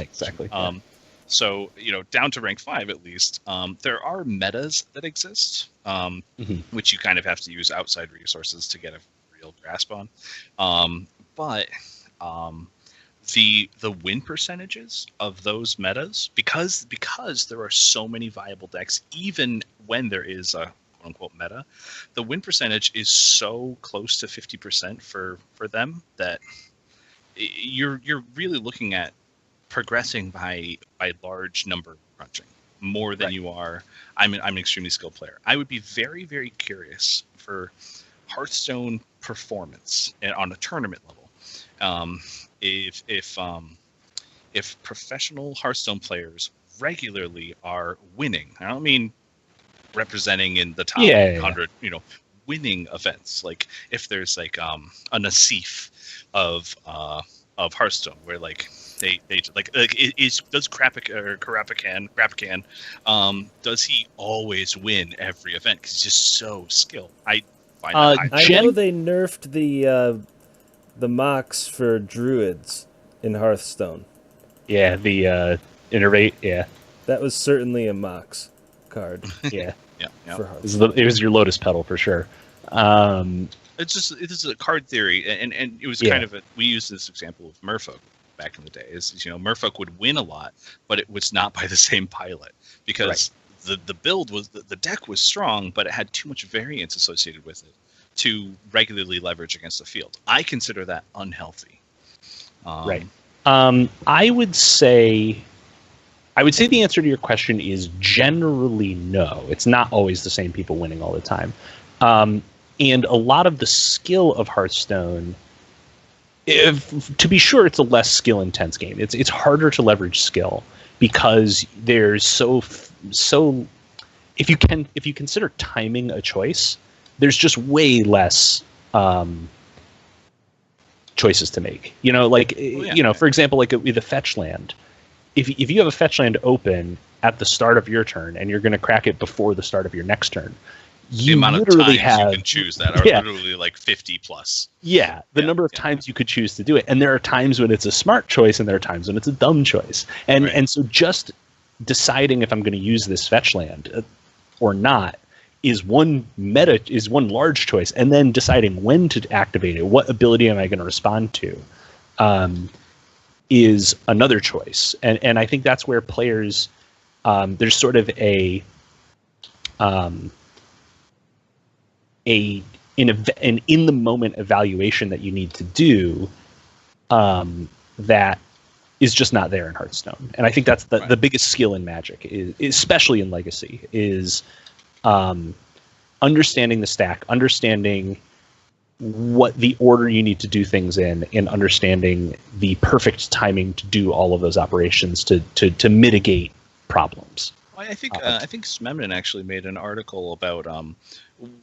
C: Exactly.
B: So down to rank 5 at least. There are metas that exist, which you kind of have to use outside resources to get a real grasp on. But the win percentages of those metas, because there are so many viable decks, even when there is a quote unquote meta, the win percentage is so close to 50% for them that you're really looking at progressing by large number crunching more than you are. I'm an extremely skilled player. I would be very, very curious for Hearthstone performance on a tournament level. If professional Hearthstone players regularly are winning, I don't mean representing in the top 100, winning events. Like if there's like a Nassif of Hearthstone where like they does Krapikan does he always win every event because he's just so skilled? I
A: know they nerfed the mocks for druids in Hearthstone.
C: Yeah, the Innervate, yeah.
A: That was certainly a mox card.
C: Yeah.
B: For
C: Hearthstone. It was your Lotus Petal for sure.
B: It is a card theory, and it was kind of we used this example of Merfolk back in the day. Merfolk would win a lot, but it was not by the same pilot because the build was the deck was strong, but it had too much variance associated with it. to regularly leverage against the field. I consider that unhealthy.
C: Right. I would say the answer to your question is generally no. It's not always the same people winning all the time. And a lot of the skill of Hearthstone, to be sure, it's a less skill intense game. It's harder to leverage skill because there's so if you consider timing a choice, there's just way less choices to make. For example, like with a fetch land, if you have a fetch land open at the start of your turn and you're going to crack it before the start of your next turn,
B: the amount of times you can choose that are literally like 50 plus.
C: Yeah, the number of times you could choose to do it. And there are times when it's a smart choice and there are times when it's a dumb choice. And so just deciding if I'm going to use this fetch land or not is one large choice. And then deciding when to activate it, what ability am I going to respond to, is another choice. And I think that's where players, there's sort of an in the moment evaluation that you need to do that is just not there in Hearthstone. And I think that's the biggest skill in Magic, especially in Legacy, is understanding the stack, understanding what the order you need to do things in, and understanding the perfect timing to do all of those operations to mitigate problems.
B: I think Smemnon actually made an article about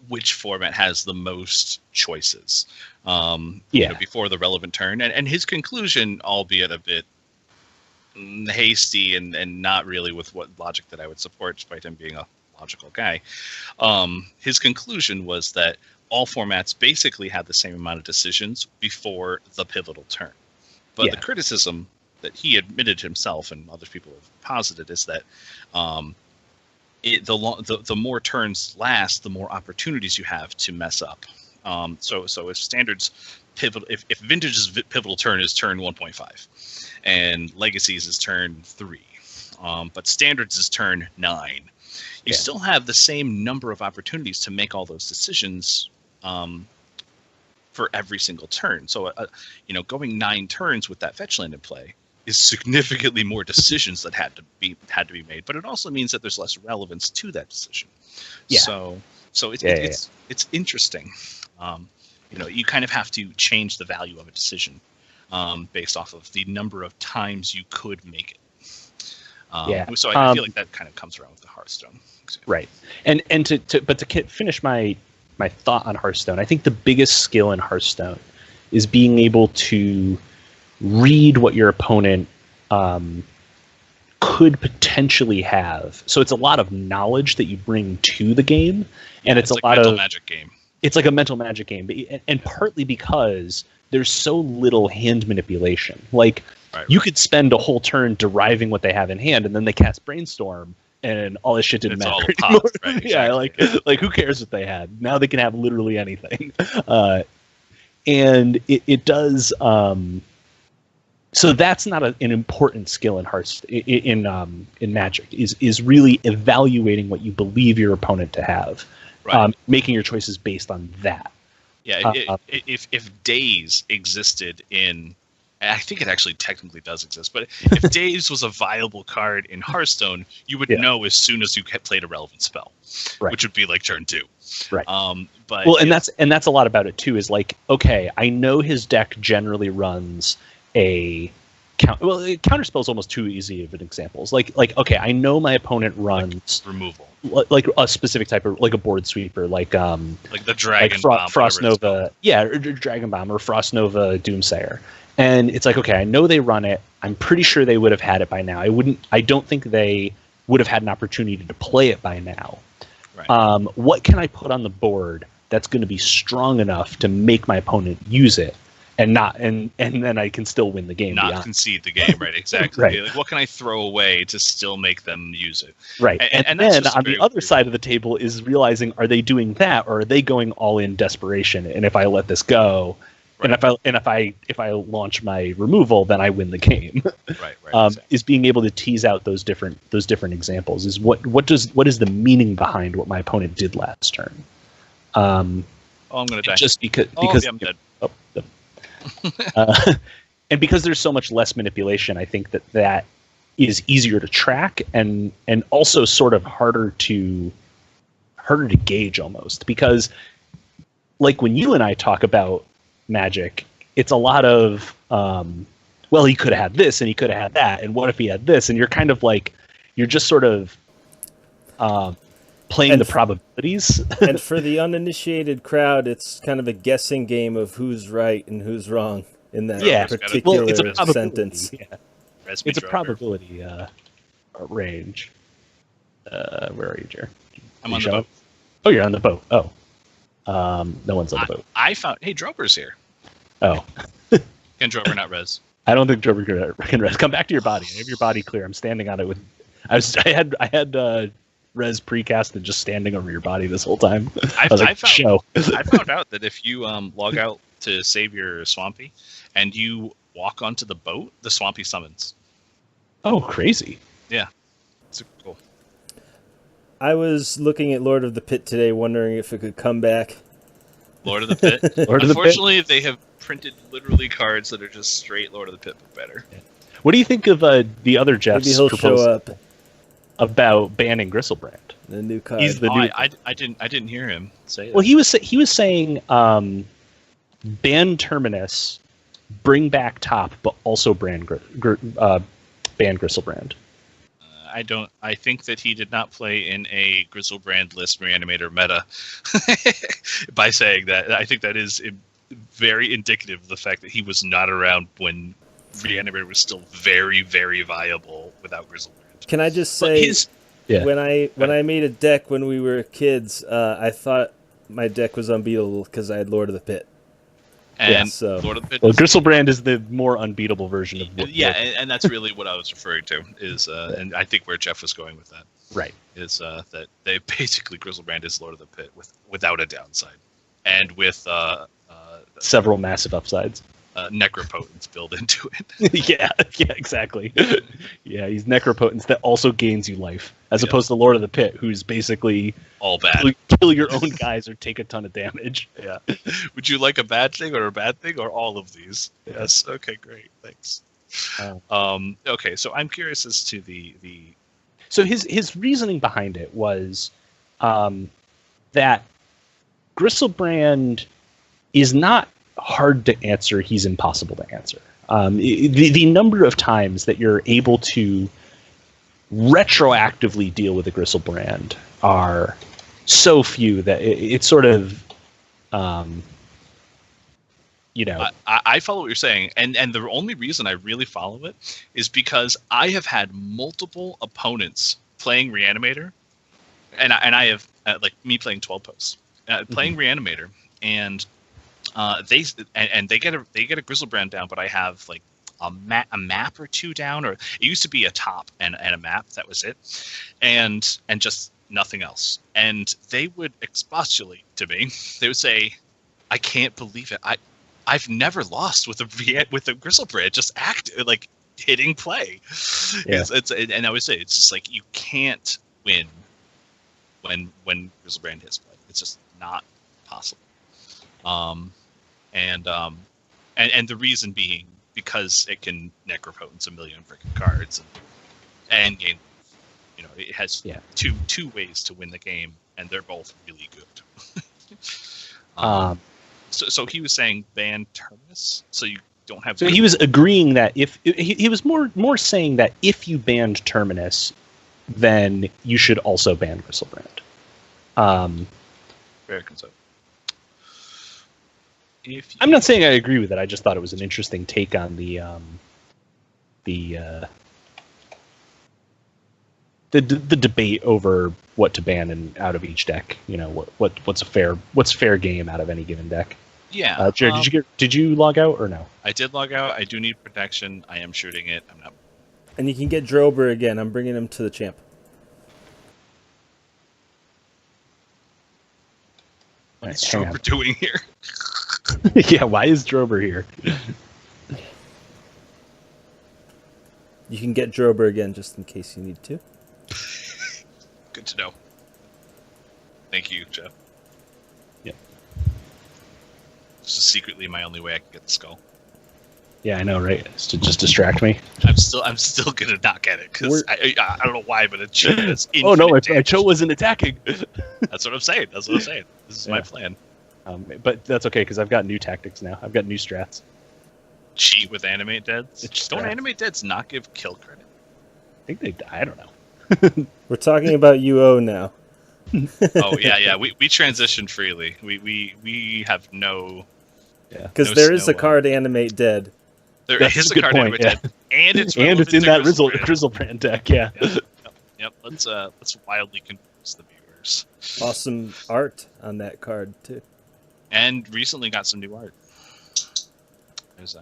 B: which format has the most choices before the relevant turn, and his conclusion, albeit a bit hasty and not really with what logic that I would support, despite him being a logical guy, his conclusion was that all formats basically had the same amount of decisions before the pivotal turn. But the criticism that he admitted himself and other people have posited is that the more turns last, the more opportunities you have to mess up. So if Standard's pivotal, if Vintage's pivotal turn is turn 1.5, and Legacy's is turn 3, but Standard's is turn 9, you still have the same number of opportunities to make all those decisions for every single turn. So going 9 turns with that fetch land in play is significantly more decisions that had to be made, but it also means that there's less relevance to that decision. Yeah. So it's interesting. You kind of have to change the value of a decision based off of the number of times you could make it. So I feel like that kind of comes around with the Hearthstone example. Right.
C: And to finish my thought on Hearthstone, I think the biggest skill in Hearthstone is being able to read what your opponent could potentially have. So it's a lot of knowledge that you bring to the game, and it's a lot of
B: magic game.
C: It's like a mental magic game, and partly because there's so little hand manipulation. Like you could spend a whole turn deriving what they have in hand, and then they cast Brainstorm, and all this shit didn't matter anymore. Exactly. Yeah, like who cares what they had? Now they can have literally anything, and it does. So that's not an important skill in in Magic. Is really evaluating what you believe your opponent to have, making your choices based on that.
B: Yeah, if Daze existed in, I think it actually technically does exist, but if Daze was a viable card in Hearthstone, you would know as soon as you played a relevant spell, which would be like turn 2.
C: Right. That's a lot about it too. Is like, okay, I know his deck generally runs a counterspell is almost too easy of an example. It's like okay, I know my opponent runs
B: removal,
C: like a specific type of, like a board sweeper, like
B: the Dragon Bomb,
C: Frost Nova, or Dragon Bomb or Frost Nova Doomsayer, and it's like, okay, I know they run it. I'm pretty sure they would have had it by now. I don't think they would have had an opportunity to play it by now. Right. What can I put on the board that's going to be strong enough to make my opponent use it? And then I can still win the game.
B: Not concede the game, right? Exactly. Right. Like, what can I throw away to still make them use it?
C: Right. And then on the other side of the table is realizing, are they doing that, or are they going all in desperation? And if I let this go, and if I launch my removal, then I win the game.
B: Right.
C: Exactly. Is being able to tease out those different examples. Is what is the meaning behind what my opponent did last turn?
B: Oh, I'm gonna die.
C: Just because
B: Yeah, I'm dead.
C: oh, uh, and because there's so much less manipulation, I think that is easier to track and also sort of harder to gauge almost, because like when you and I talk about Magic, it's a lot of well, he could have had this and he could have had that, and what if he had this, and you're kind of like, you're just sort of playing the probabilities.
A: And for the uninitiated crowd, it's kind of a guessing game of who's right and who's wrong in that particular
C: it's a
A: sentence.
C: Yeah. It's a probability range. Where are you, Jer?
B: I'm on the boat.
C: Oh, you're on the boat. Oh. No one's on the boat.
B: I found... Hey, Drober's here.
C: Oh.
B: Can Drober not res?
C: I don't think Drober can res. Come back to your body. I have your body clear. I'm standing on it with... I had res precast and just standing over your body this whole time. I
B: found out that if you log out to save your Swampy and you walk onto the boat, the Swampy summons.
C: Oh, crazy.
B: Yeah. Super cool.
A: I was looking at Lord of the Pit today, wondering if it could come back.
B: Lord of the Pit? Unfortunately, they have printed literally cards that are just straight Lord of the Pit, but better.
C: Yeah. What do you think of the other Jeff's
A: Maybe he'll show up
C: about banning Gristlebrand?
A: The new card.
B: I didn't hear him say that.
C: Well, he was saying ban Terminus, bring back Top, but also ban Gristlebrand.
B: I think that he did not play in a Grizzlebrand list Reanimator meta by saying that. I think that is very indicative of the fact that he was not around when Reanimator was still very, very viable without Grizzlebrand.
A: Can I just say, when I made a deck when we were kids, I thought my deck was unbeatable because I had Lord of the Pit.
B: And Lord of the Pit.
C: Well, Gristlebrand is the more unbeatable version of
B: and that's really what I was referring to. Is and I think where Jeff was going with that,
C: right,
B: is that they basically Gristlebrand is Lord of the Pit without a downside, and with
C: several massive upsides.
B: Necropotence built into it.
C: yeah, exactly. Yeah, he's Necropotence that also gains you life, as opposed to Lord of the Pit, who's basically
B: all bad.
C: Kill your own guys or take a ton of damage.
B: Yeah. Would you like a bad thing or a bad thing or all of these? Yes. Okay, great. Thanks. Okay, so I'm curious as to the.
C: So his reasoning behind it was that Gristlebrand is not hard to answer, he's impossible to answer. The number of times that you're able to retroactively deal with a Gristlebrand are so few that it's sort of,
B: I follow what you're saying, and the only reason I really follow it is because I have had multiple opponents playing Reanimator, and I have like me playing 12 posts, playing Reanimator, and they get a Grizzlebrand down, but I have like a map or two down, or it used to be a top and a map, that was it, and just nothing else. And they would expostulate to me. They would say, "I can't believe it. I've never lost with a Grizzlebrand just like hitting play."
C: Yeah.
B: And I would say it's just like you can't win when Grizzlebrand hits play. It's just not possible. And the reason being because it can Necropotence a million freaking cards and gain. It has two ways to win the game, and they're both really good. So he was saying ban Terminus, so you don't have.
C: So he was agreeing that if he was more saying that if you banned Terminus, then you should also ban Gristlebrand.
B: Very conservative.
C: I'm not saying I agree with it. I just thought it was an interesting take on the debate over what to ban and out of each deck. What's fair game out of any given deck.
B: Yeah.
C: Jared, did you log out or no?
B: I did log out. I do need protection. I am shooting it. I'm not.
A: And you can get Drober again. I'm bringing him to the champ.
B: What's Drober doing here?
C: Yeah, why is Drober here?
A: You can get Drober again just in case you need to.
B: Good to know. Thank you, Jeff.
C: Yeah.
B: This is secretly my only way I can get the skull.
C: Yeah, I know, right? It's to just distract me.
B: I'm still gonna not get it because I don't know why, but it's
C: oh no, my Cho wasn't attacking.
B: That's what I'm saying. This is my plan.
C: But that's okay because I've got new tactics now. I've got new strats.
B: Cheat with animate deads. Don't animate deads not give kill credit?
C: I think they. I don't know.
A: We're talking about UO now.
B: Oh yeah. We transition freely. We have no.
A: Yeah. Because there is a card animate dead.
B: There is a card animate dead, and it's
C: in that Grizzlebrand deck. Yeah.
B: Yep. Let's wildly confuse the viewers.
A: Awesome art on that card too.
B: And recently got some new art. There's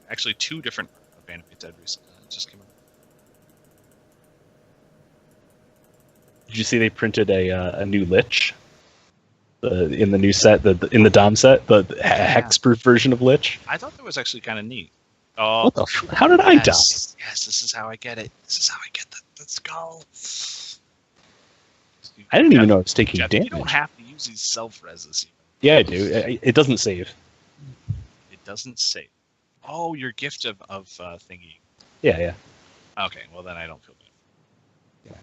B: actually 2 different animate dead recently. It just came out.
C: Did you see they printed a new Lich? In the new set, in the Dom set, the hexproof version of Lich.
B: I thought that was actually kind of neat. Oh,
C: what the how did I die?
B: Yes, this is how I get it. This is how I get the skull.
C: I didn't even know it was taking
B: Jeff,
C: damage.
B: You don't have to use these self-reses.
C: Yeah, I do. It doesn't save.
B: It doesn't save. Oh, your gift of thingy.
C: Yeah.
B: Okay, well then I don't feel bad.
C: Yeah.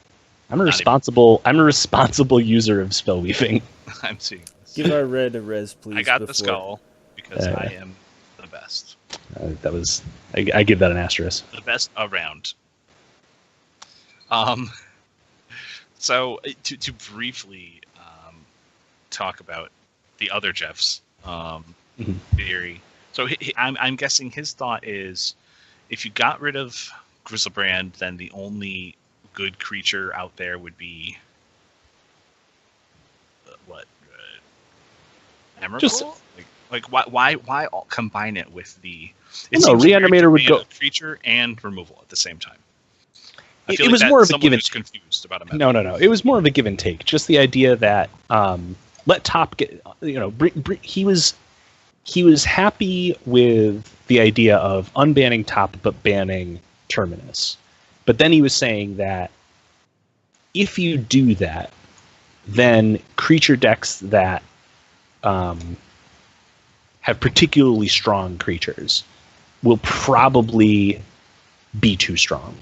C: I'm a responsible user of spell weaving.
B: I'm seeing this.
A: Give our red a res, please.
B: I got the skull because I am the best.
C: I give that an asterisk.
B: The best around. So to briefly talk about the other Jeff's theory. So I'm guessing his thought is, if you got rid of Grizzlebrand, then the only good creature out there would be Emrakul?
C: Just
B: like why combine it with the?
C: Reanimator would go
B: creature and removal at the same time.
C: It was more of a give and take.
B: Confused about it.
C: No. It was more of a give and take. Just the idea that let Top get. He was happy with the idea of unbanning Top but banning Terminus. But then he was saying that if you do that, then creature decks that have particularly strong creatures will probably be too strong.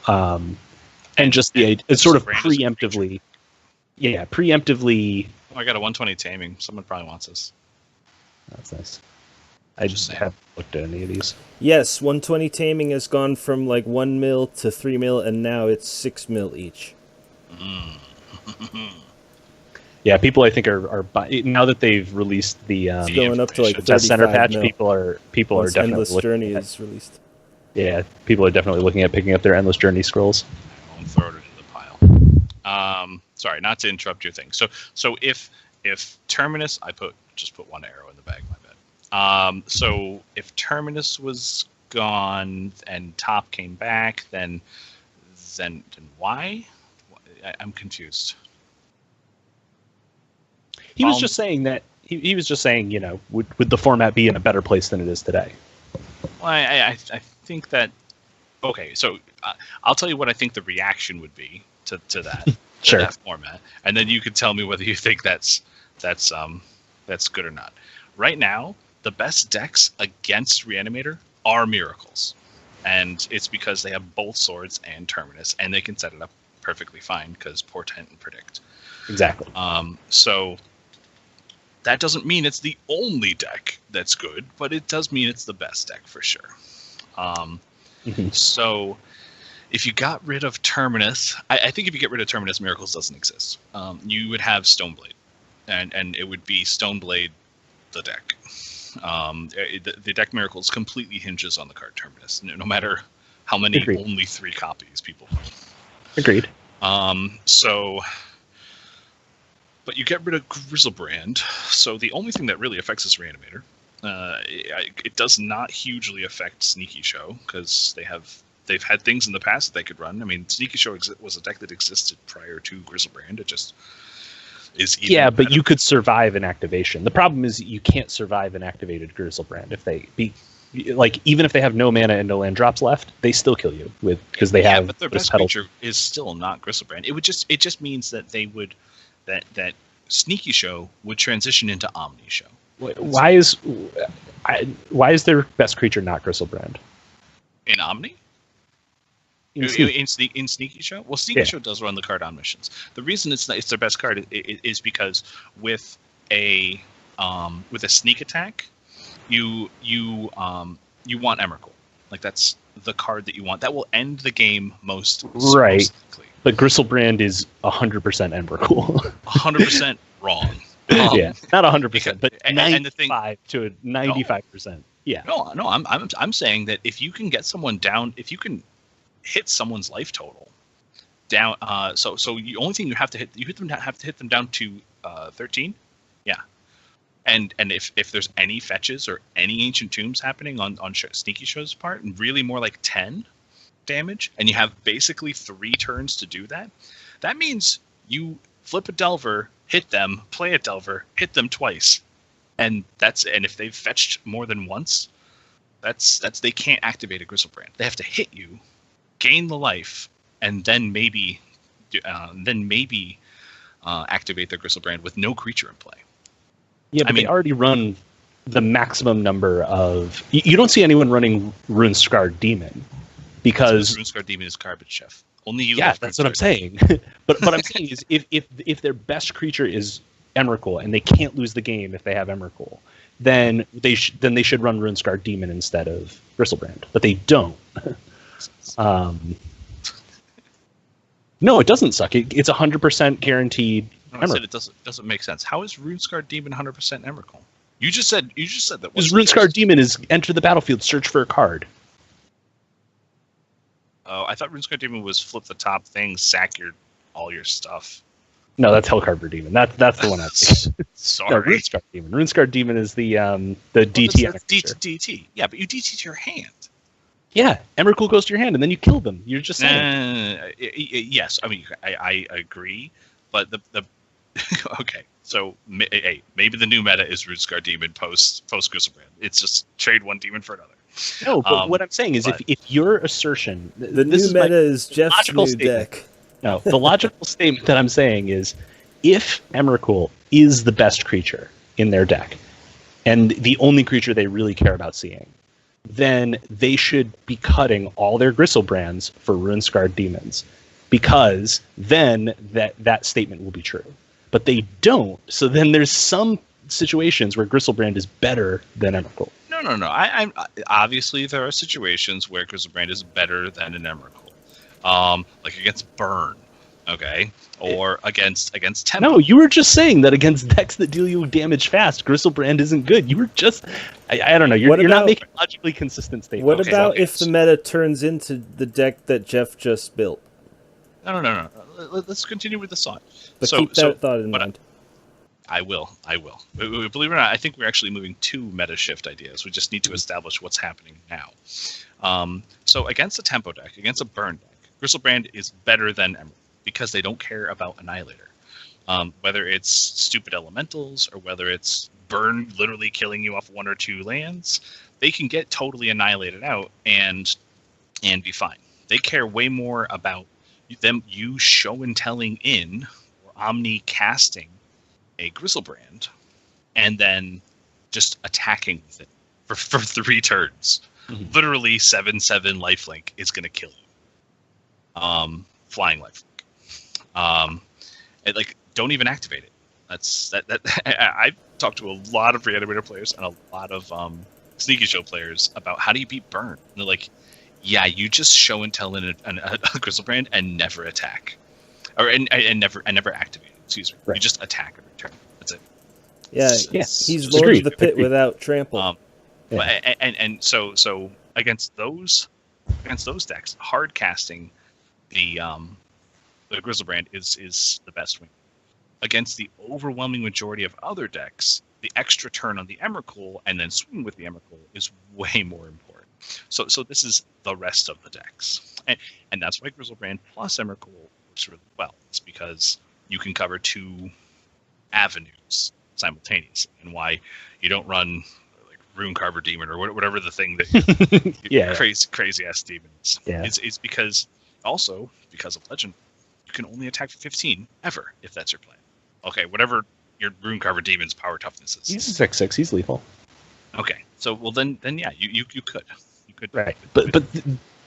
C: And just it's sort of preemptively. Yeah, preemptively.
B: Oh, I got a 120 taming. Someone probably wants this.
C: That's nice. I just haven't looked at any of these.
A: Yes, 120 taming has gone from like 1 mil to 3 mil, and now it's 6 mil each.
C: Yeah, people I think are now that they've released the
A: going up to like
C: the center patch.
A: Mil.
C: People are definitely
A: Endless Journey is released.
C: Yeah, people are definitely looking at picking up their Endless Journey scrolls.
B: I'll throw it into the pile. Sorry, not to interrupt your thing. So if Terminus, just put 1 arrow in the bag. My bad. So if Terminus was gone and Top came back, then why? I'm confused.
C: He was just saying that he was just saying, would the format be in a better place than it is today?
B: Well, I think that. Okay, so I'll tell you what I think the reaction would be to that,
C: sure.
B: To that format, and then you can tell me whether you think that's good or not. Right now, the best decks against Reanimator are Miracles, and it's because they have both Swords and Terminus, and they can set it up perfectly fine because Portent and Predict.
C: Exactly.
B: So that doesn't mean it's the only deck that's good, but it does mean it's the best deck for sure. So if you got rid of Terminus, I think if you get rid of Terminus, Miracles doesn't exist. You would have Stoneblade, and it would be Stoneblade the deck. The deck Miracles completely hinges on the card Terminus, no matter how many
C: Agreed.
B: Only 3 copies people play.
C: Agreed.
B: But you get rid of Grizzlebrand, so the only thing that really affects is Reanimator. It does not hugely affect Sneaky Show because they've had things in the past that they could run. I mean, Sneaky Show was a deck that existed prior to Grizzlebrand. It just is even better.
C: But you could survive an activation. The problem is you can't survive an activated Grizzlebrand if they even if they have no mana and no land drops left, they still kill you because they have.
B: But their best creature is still not Grizzlebrand. It just means that they would that Sneaky Show would transition into Omni Show.
C: Why is their best creature not Gristlebrand?
B: In Omni?
C: In
B: Sneaky Show? Well, Sneaky Show does run the card Omniscience. The reason it's their best card is because with a sneak attack, you want Emrakul. Like that's the card that you want. That will end the game most
C: right.
B: quickly.
C: But Gristlebrand is 100% Emrakul.
B: 100% wrong.
C: Yeah, not 100%, but
B: and
C: 95 to 95%. Yeah.
B: No, I'm saying that if you can get someone down, if you can hit someone's life total down, so the only thing you have to hit them down to 13. Yeah. And if there's any fetches or any ancient tombs happening on Sneaky Show's part, and really more like 10 damage, and you have basically 3 turns to do that, that means you flip a Delver, hit them, play a Delver, hit them twice, and if they've fetched more than once, that's they can't activate a Gristlebrand. They have to hit you, gain the life, and then maybe activate their Gristlebrand with no creature in play.
C: Yeah, but they already run the maximum number of. You don't see anyone running Runescarred Demon because
B: Runescarred Demon is garbage, Chef. Only you.
C: Yeah, that's what I'm saying. but what I'm saying is, if their best creature is Emrakul and they can't lose the game if they have Emrakul, then they should run Runescarred Demon instead of Gristlebrand. But they don't. No, it doesn't suck. It's 100% guaranteed.
B: I said it doesn't make sense. How is Runescarred Demon 100% Emrakul? You just said that.
C: Because Runescarred Demon is enter the battlefield, search for a card.
B: Oh, I thought Runescarred Demon was flip the top thing, sack all your stuff.
C: No, that's Hellcarver Demon. That's the one I think.
B: Sorry.
C: No, Runescarred Demon. Runescarred Demon is the DT.
B: That's DT. Yeah, but you DT to your hand.
C: Yeah, Emrakul goes to your hand, and then you kill them. You're just saying.
B: Yes, I mean I agree, but the okay. So maybe the new meta is Runescarred Demon post Gristlebrand. It's just trade one demon for another.
C: No, but what I'm saying is, if your assertion,
A: the new meta is Jeff's new deck.
C: No, the logical statement that I'm saying is, if Emrakul is the best creature in their deck, and the only creature they really care about seeing, then they should be cutting all their Gristlebrands for Runescarred Demons, because then that statement will be true. But they don't, so then there's some situations where Gristlebrand is better than Emrakul.
B: No. I obviously there are situations where Gristlebrand is better than an Emrakul, like against Burn, okay, or against Tempo.
C: No, you were just saying that against decks that deal you damage fast, Gristlebrand isn't good. You were just, I don't know. You're not making a logically consistent statement.
A: What about if the meta turns into the deck that Jeff just built?
B: No. Let's continue with the thought.
A: But keep that thought in mind.
B: I will. Believe it or not, I think we're actually moving to meta shift ideas. We just need to establish what's happening now. So against a tempo deck, against a burn deck, Gristlebrand is better than Emerald because they don't care about Annihilator. Whether it's stupid elementals or whether it's burn literally killing you off 1 or 2 lands, they can get totally annihilated out and be fine. They care way more about you show and telling in or Omni casting a Gristlebrand and then just attacking with it for 3 turns. Mm-hmm. Literally 7/7 lifelink is going to kill you. Flying lifelink. Don't even activate it. I've talked to a lot of Reanimator players and a lot of Sneaky Show players about how do you beat Burn. And they're like, yeah, you just show and tell in a Gristlebrand and never attack, and never activate it. Excuse me. Right. You just attack every turn. That's it.
A: Yeah, he's Lord of the Pit without trample.
B: And so against those decks, hard casting the Gristlebrand is the best win. Against the overwhelming majority of other decks, the extra turn on the Emrakul and then swing with the Emrakul is way more important. So this is the rest of the decks, and that's why Gristlebrand plus Emrakul works really well. It's because you can cover 2 avenues simultaneously, and why you don't run like Runecarver Demon or whatever the thing that crazy ass demon is. Yeah. It's because of Legend, you can only attack for 15 ever if that's your plan. Okay, whatever your Runecarver Demon's power toughness is.
C: He's a 6/6. He's lethal.
B: Okay, so well then yeah, you could.
C: Right, but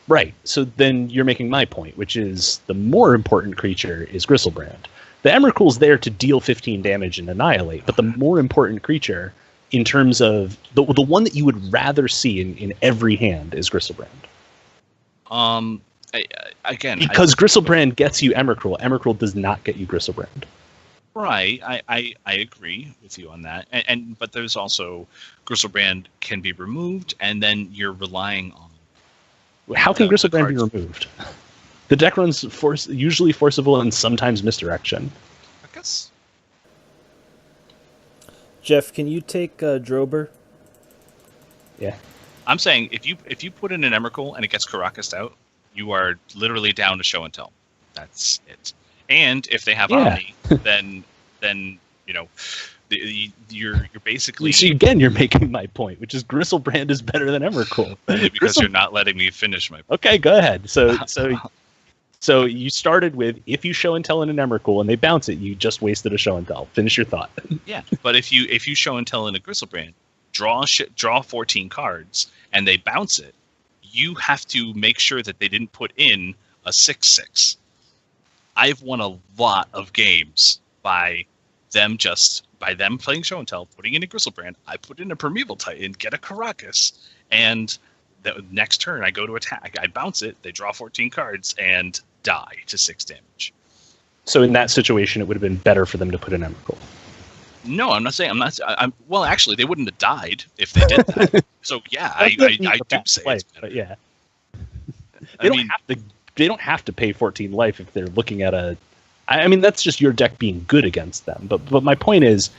C: right. So then you're making my point, which is the more important creature is Gristlebrand. The Emrakul's there to deal 15 damage and annihilate, but the more important creature, in terms of the one that you would rather see in every hand, is Gristlebrand. Because Gristlebrand gets you Emrakul. Emrakul does not get you Gristlebrand.
B: Right, I agree with you on that, but there's also Gristlebrand can be removed, and then you're relying on.
C: How can Gristlebrand be removed? The deck runs usually forcible and sometimes misdirection.
B: I guess.
A: Jeff, can you take Drober?
C: Yeah.
B: I'm saying if you put in an Emrakul and it gets Karakas'd out, you are literally down to show and tell. That's it. And if they have Omni, then you know you're basically.
C: See, again, you're making my point, which is Gristlebrand is better than Emrakul.
B: Because you're not letting me finish my point.
C: Okay, go ahead. So you started with, if you show and tell in an Emrakul and they bounce it, you just wasted a show and tell. Finish your thought.
B: Yeah, but if you show and tell in a Gristlebrand, draw 14 cards, and they bounce it, you have to make sure that they didn't put in a 6/6. I've won a lot of games by them playing show and tell, putting in a Gristlebrand. I put in a Primeval Titan, get a Karakas, and the next turn I go to attack. I bounce it, they draw 14 cards, and die to 6 damage.
C: So in that situation, it would have been better for them to put in Emrakul.
B: No, I'm not saying. Well, actually, they wouldn't have died if they did that. So yeah, I do say it's better.
C: But yeah, they don't have to pay 14 life if they're looking at a. I mean, that's just your deck being good against them. But my point is,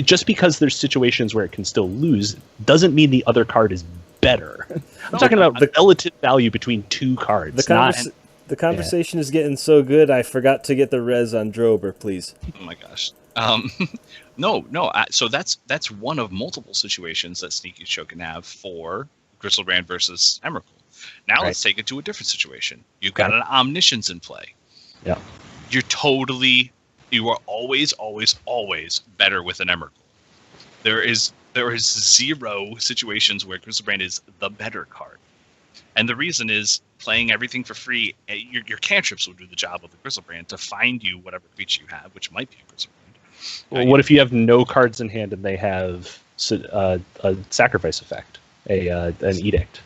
C: just because there's situations where it can still lose doesn't mean the other card is better. I'm talking about the relative value between two cards.
A: The conversation is getting so good, I forgot to get the res on Drober, please.
B: Oh my gosh. No. So that's one of multiple situations that Sneaky Show can have for Gristlebrand versus Emrakul. Now let's take it to a different situation. You've got an Omniscience in play.
C: Yeah.
B: You are always better with an Emrakul. There is zero situations where Gristlebrand is the better card. And the reason is, playing everything for free, your cantrips will do the job of the Gristlebrand to find you whatever creature you have, which might be a Gristlebrand.
C: Well, what if you have no cards in hand and they have a sacrifice effect, an edict?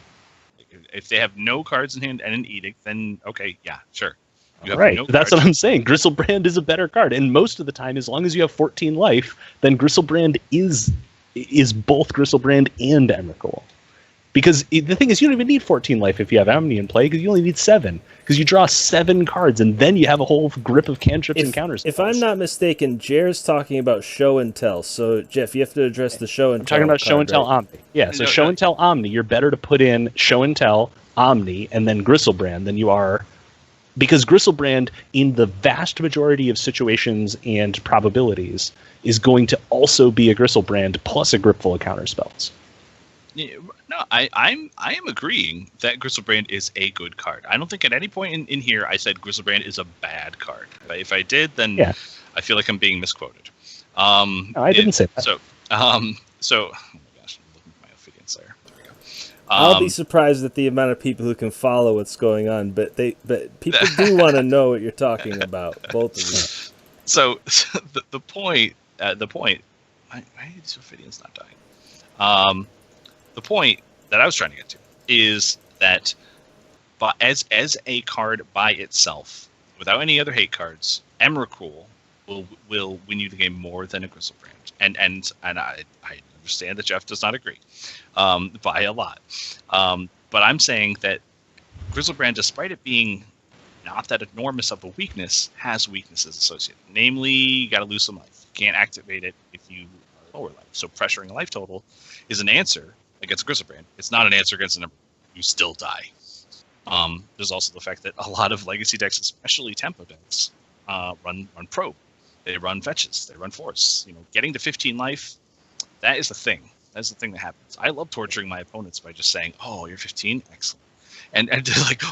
B: If they have no cards in hand and an edict, then okay, yeah, sure.
C: Right, that's what I'm saying. Gristlebrand is a better card, and most of the time, as long as you have 14 life, then Gristlebrand is both Gristlebrand and Emrakul. Because the thing is, you don't even need 14 life if you have Omni in play, because you only need 7. Because you draw 7 cards, and then you have a whole grip of cantrips and counters.
A: If I'm not mistaken, Jared's talking about show and tell. So, Jeff, you have to address the show and tell.
C: I'm talking about show and tell Omni. Yeah, so show and tell Omni, you're better to put in show and tell Omni and then Gristlebrand than you are. Because Gristlebrand, in the vast majority of situations and probabilities, is going to also be a Gristlebrand plus a grip full of counter spells.
B: Yeah, no, I am agreeing that Gristlebrand is a good card. I don't think at any point in here I said Gristlebrand is a bad card. If I did, then I feel like I'm being misquoted.
C: No, I didn't say that.
B: So, oh my gosh, I'm looking at my Ophidian Slayer. There we go.
A: I'll be surprised at the amount of people who can follow what's going on, but people do want to know what you're talking about, both of you.
B: So the point, why is Ophidian's not dying? The point that I was trying to get to is that as a card by itself, without any other hate cards, Emrakul will win you the game more than a Gristlebrand. And I understand that Jeff does not agree by a lot. But I'm saying that Gristlebrand, despite it being not that enormous of a weakness, has weaknesses associated. Namely, you got to lose some life. You can't activate it if you are lower life. So pressuring a life total is an answer against Gristlebrand. It's not an answer against an Emrakul. You still die. There's also the fact that a lot of legacy decks, especially tempo decks, run probe. They run fetches. They run force. Getting to 15 life, that is the thing. That's the thing that happens. I love torturing my opponents by just saying, "Oh, you're 15, excellent," and they're like,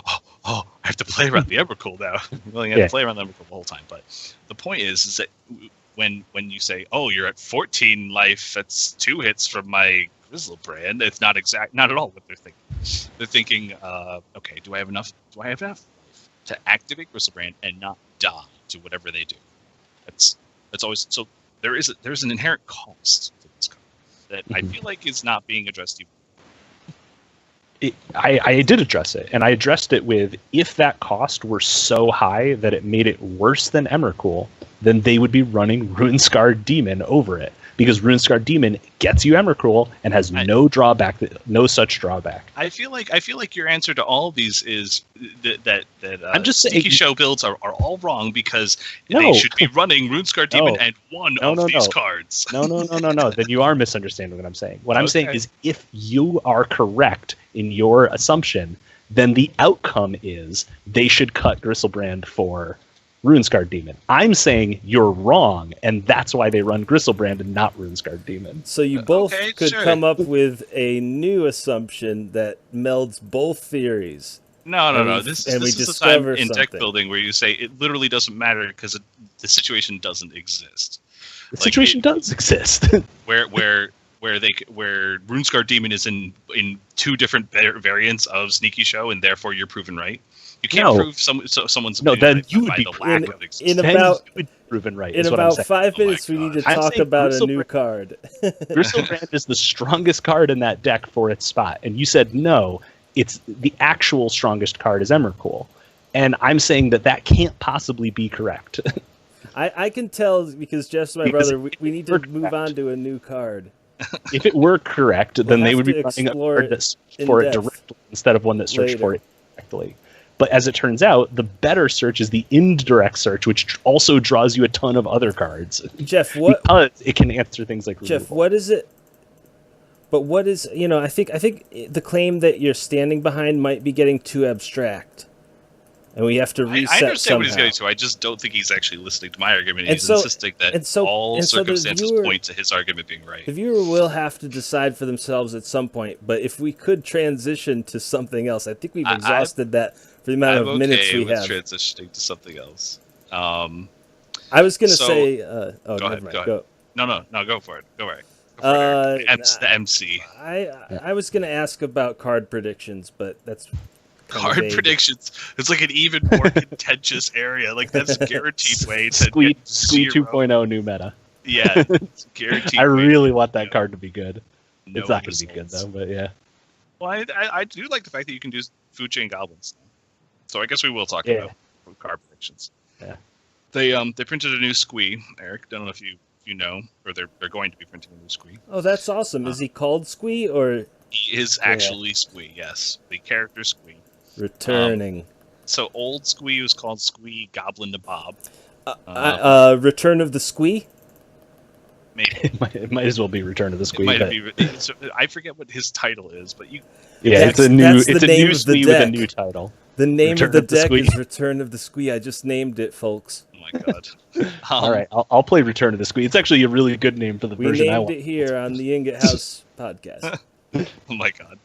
B: "Oh, I have to play around the Emrakul now." Well, you have to play around the Emrakul the whole time. But the point is that when you say, "Oh, you're at 14 life," that's 2 hits from my Griselbrand. It's not at all what they're thinking. They're thinking, okay, do I have enough to activate Griselbrand and not die to whatever they do? That's always so. There's an inherent cost to this card that I feel like is not being addressed.
C: I did address it, and I addressed it with, if that cost were so high that it made it worse than Emrakul, then they would be running Runescarred Demon over it, because Runescarred Demon gets you Emrakul and has no such drawback.
B: I feel like your answer to all of these is that
C: I'm just saying,
B: Sneaky Show builds are all wrong because they should be running Runescarred Demon and one of these cards.
C: No. Then you are misunderstanding what I'm saying. What I'm saying is, if you are correct in your assumption, then the outcome is they should cut Griselbrand for Runescarred Demon. I'm saying you're wrong, and that's why they run Griselbrand and not Runescarred Demon.
A: So you both could come up with a new assumption that melds both theories.
B: No. This is the time in deck building where you say it literally doesn't matter because the situation doesn't exist.
C: The situation does exist.
B: where Runescarred Demon is in 2 different variants of Sneaky Show, and therefore you're proven right. You can't prove someone's
C: then you would be
B: proven
C: right.
A: In about 5 minutes, we need to talk about a new card.
C: Griselbrand is the strongest card in that deck for its spot, and you said no. It's the actual strongest card is Emrakul, and I'm saying that can't possibly be correct.
A: I can tell because Jeff's my brother. We need to move on to a new card.
C: If it were correct, then they would be running a card that searched for it directly instead of one that searched for it indirectly. But as it turns out, the better search is the indirect search, which also draws you a ton of other cards.
A: Jeff,
C: because it can answer things like removal.
A: Jeff, what is it? But what is, I think the claim that you're standing behind might be getting too abstract. And we have to reset
B: I understand
A: somehow.
B: what he's getting to. I just don't think he's actually listening to my argument. He's insisting that all circumstances point to his argument being right.
A: The viewer will have to decide for themselves at some point. But if we could transition to something else, I think we've exhausted that for the amount of minutes we have.
B: Transitioning to something else.
A: I was going to say...
B: go ahead. Go. No, go for it. Go right. The MC.
A: I was going to ask about card predictions, but that's...
B: Card predictions. It's like an even more contentious area. Like, that's a guaranteed way to
C: Squee 2.0 new meta.
B: Yeah, it's guaranteed.
C: I really want that card to be good. It's not going to be good, though, but yeah.
B: Well, I do like the fact that you can do food chain goblins. So I guess we will talk about card predictions.
C: Yeah.
B: They printed a new Squee, Eric. Don't know if you know, or they're going to be printing a new Squee.
A: Oh, that's awesome. Is he called Squee, or...?
B: He is actually Squee, yes. The character Squee.
A: Returning.
B: So old Squee was called Squee Goblin to Bob.
A: Return of the Squee?
B: Maybe.
C: It might as well be Return of the Squee.
B: I forget what his title is, but you...
C: Yeah, it's a new Squee with a new title.
A: The name of the deck is Return of the Squee. I just named it, folks.
B: Oh my god.
C: All right, I'll play Return of the Squee. It's actually a really good name for the version I want.
A: We named it here on the Ingot House podcast.
B: Oh my god.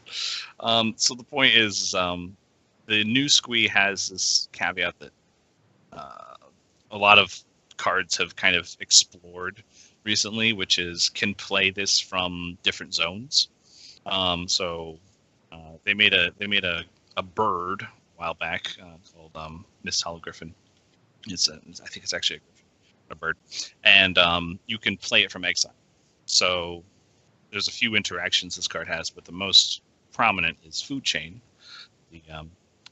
B: So the point is... the new Squee has this caveat that a lot of cards have kind of explored recently, which is can play this from different zones. So they made a bird a while back called Miss Hologriffin. I think it's actually a bird, and you can play it from exile. So there's a few interactions this card has, but the most prominent is Food Chain, the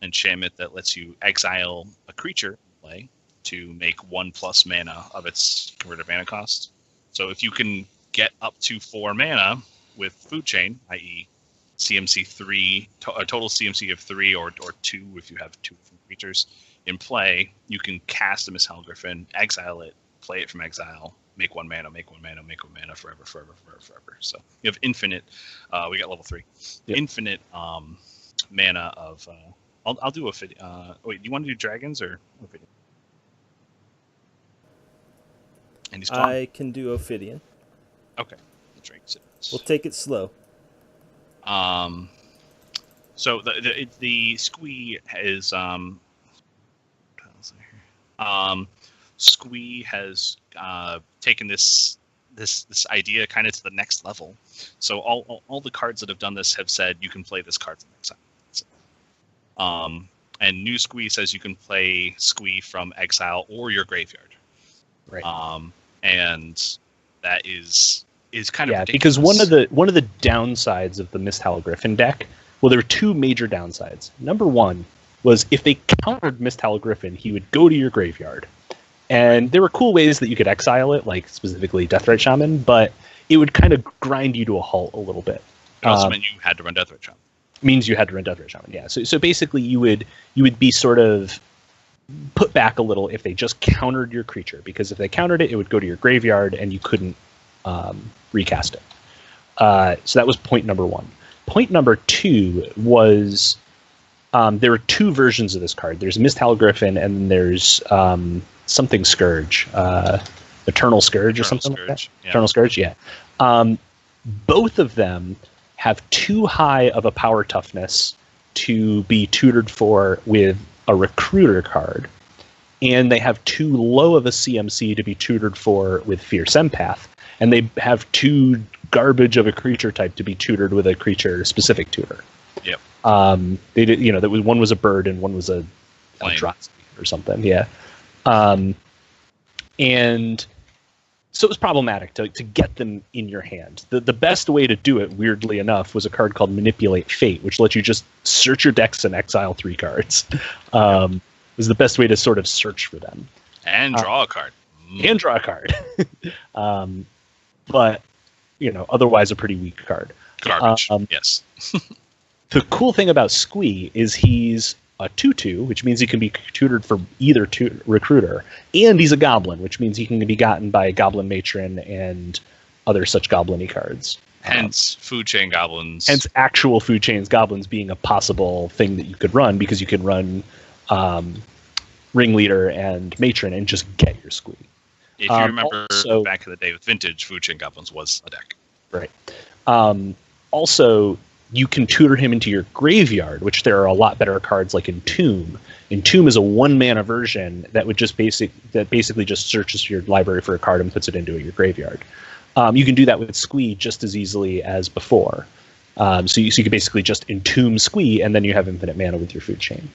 B: enchantment that lets you exile a creature in play to make 1+ mana of its converted mana cost. So if you can get up to 4 mana with Food Chain, i.e. CMC 3, a total CMC of 3 or 2 if you have 2 different creatures in play, you can cast a Miss Griffin, exile it, play it from exile, make 1 mana, make 1 mana, make 1 mana forever. So you have infinite, we got level 3, infinite mana of... I'll do a wait, do you want to do dragons or Ophidian? And he's gone.
A: I can do Ophidian.
B: Okay.
A: We'll take it slow.
B: So the Squee is Squee has taken this idea kind of to the next level. So all the cards that have done this have said you can play this card from exile. And new Squee says you can play Squee from exile or your graveyard.
C: Right.
B: And that is kind of ridiculous.
C: Because one of the downsides of the Misthowl Griffin deck, well, there were two major downsides. Number one was if they countered Misthowl Griffin, he would go to your graveyard. And there were cool ways that you could exile it, like specifically Deathrite Shaman, but it would kind of grind you to a halt a little bit.
B: It also meant you had to run Deathrite Shaman.
C: Means you had to run Deathrite Shaman, yeah. So basically you would be sort of put back a little if they just countered your creature, because if they countered it, it would go to your graveyard and you couldn't recast it. So that was point number one. Point number two was there were two versions of this card. There's Misthowl Griffin and there's something Scourge, Eternal Scourge or something like that. Yeah. Eternal Scourge, yeah. Both of them have too high of a power toughness to be tutored for with a Recruiter card, and they have too low of a CMC to be tutored for with Fierce Empath, and they have too garbage of a creature type to be tutored with a creature-specific tutor.
B: Yep.
C: They did, that was one was a bird and one was a Eldrazi or something. Yeah. And so it was problematic to get them in your hand. The best way to do it, weirdly enough, was a card called Manipulate Fate, which lets you just search your decks and exile 3 cards. Was the best way to sort of search for them.
B: And draw a card.
C: And draw a card. But, otherwise a pretty weak card.
B: Garbage, yes.
C: The cool thing about Squee is he's a 2/2, which means he can be tutored for either Recruiter, and he's a Goblin, which means he can be gotten by Goblin Matron and other such Goblin-y cards.
B: Hence, Food Chain Goblins.
C: Hence, actual Food Chains Goblins being a possible thing that you could run, because you can run Ringleader and Matron and just get your Squee.
B: If you remember back in the day with Vintage, Food Chain Goblins was a deck.
C: Right. Also, you can tutor him into your graveyard, which there are a lot better cards like Entomb. Entomb is a 1-mana version that would just basically just searches your library for a card and puts it into your graveyard. You can do that with Squee just as easily as before. So you can basically just Entomb Squee, and then you have infinite mana with your Food Chain.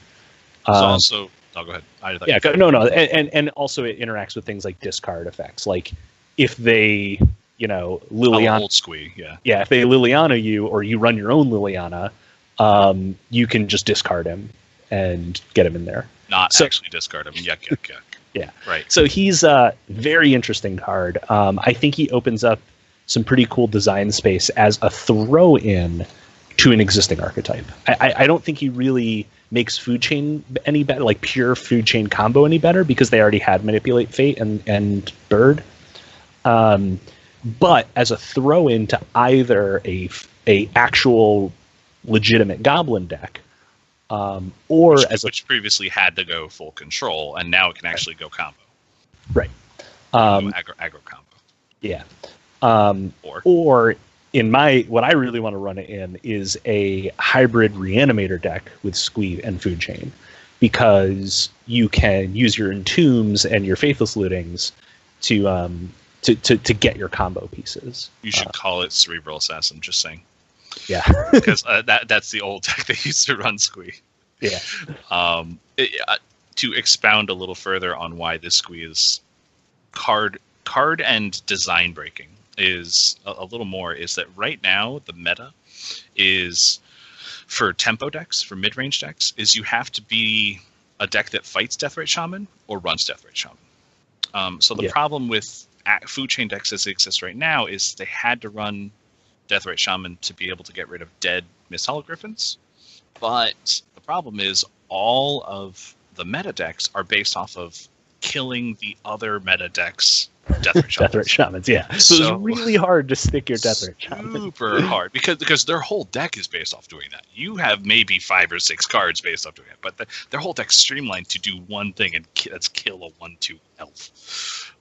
B: So also, go ahead.
C: No, and also it interacts with things like discard effects, like if they. Liliana.
B: Old Squee, yeah.
C: Yeah, if they Liliana you, or you run your own Liliana, you can just discard him and get him in there.
B: Not actually discard him. Yuck.
C: Yeah.
B: Right.
C: So he's a very interesting card. I think he opens up some pretty cool design space as a throw-in to an existing archetype. I don't think he really makes Food Chain any better, like pure Food Chain combo any better, because they already had Manipulate Fate and Bird. But as a throw-in to either a actual legitimate Goblin deck, which
B: previously had to go full control, and now it can actually go combo.
C: Right.
B: Aggro combo.
C: Yeah. Or in what I really want to run it in is a hybrid Reanimator deck with Squee and Food Chain, because you can use your Entombs and your Faithless Lootings to get your combo pieces.
B: You should call it Cerebral Assassin, just saying.
C: Yeah.
B: Because that's the old deck they used to run Squee.
C: Yeah.
B: To expound a little further on why this Squee is card and design breaking is a little more, is that right now the meta is for tempo decks, for mid-range decks, is you have to be a deck that fights Deathrite Shaman or runs Deathrite Shaman. So the problem with Food Chain decks as they exist right now is they had to run Deathrite Shaman to be able to get rid of dead Misthowl Griffins. But the problem is all of the meta decks are based off of killing the other meta decks Deathrite Shamans.
C: Deathrite Shamans, yeah. So it's really hard to stick your Deathrite Shaman.
B: Super hard, because their whole deck is based off doing that. You have maybe 5 or 6 cards based off doing it, but their whole deck's streamlined to do one thing, and that's kill a 1/2 elf.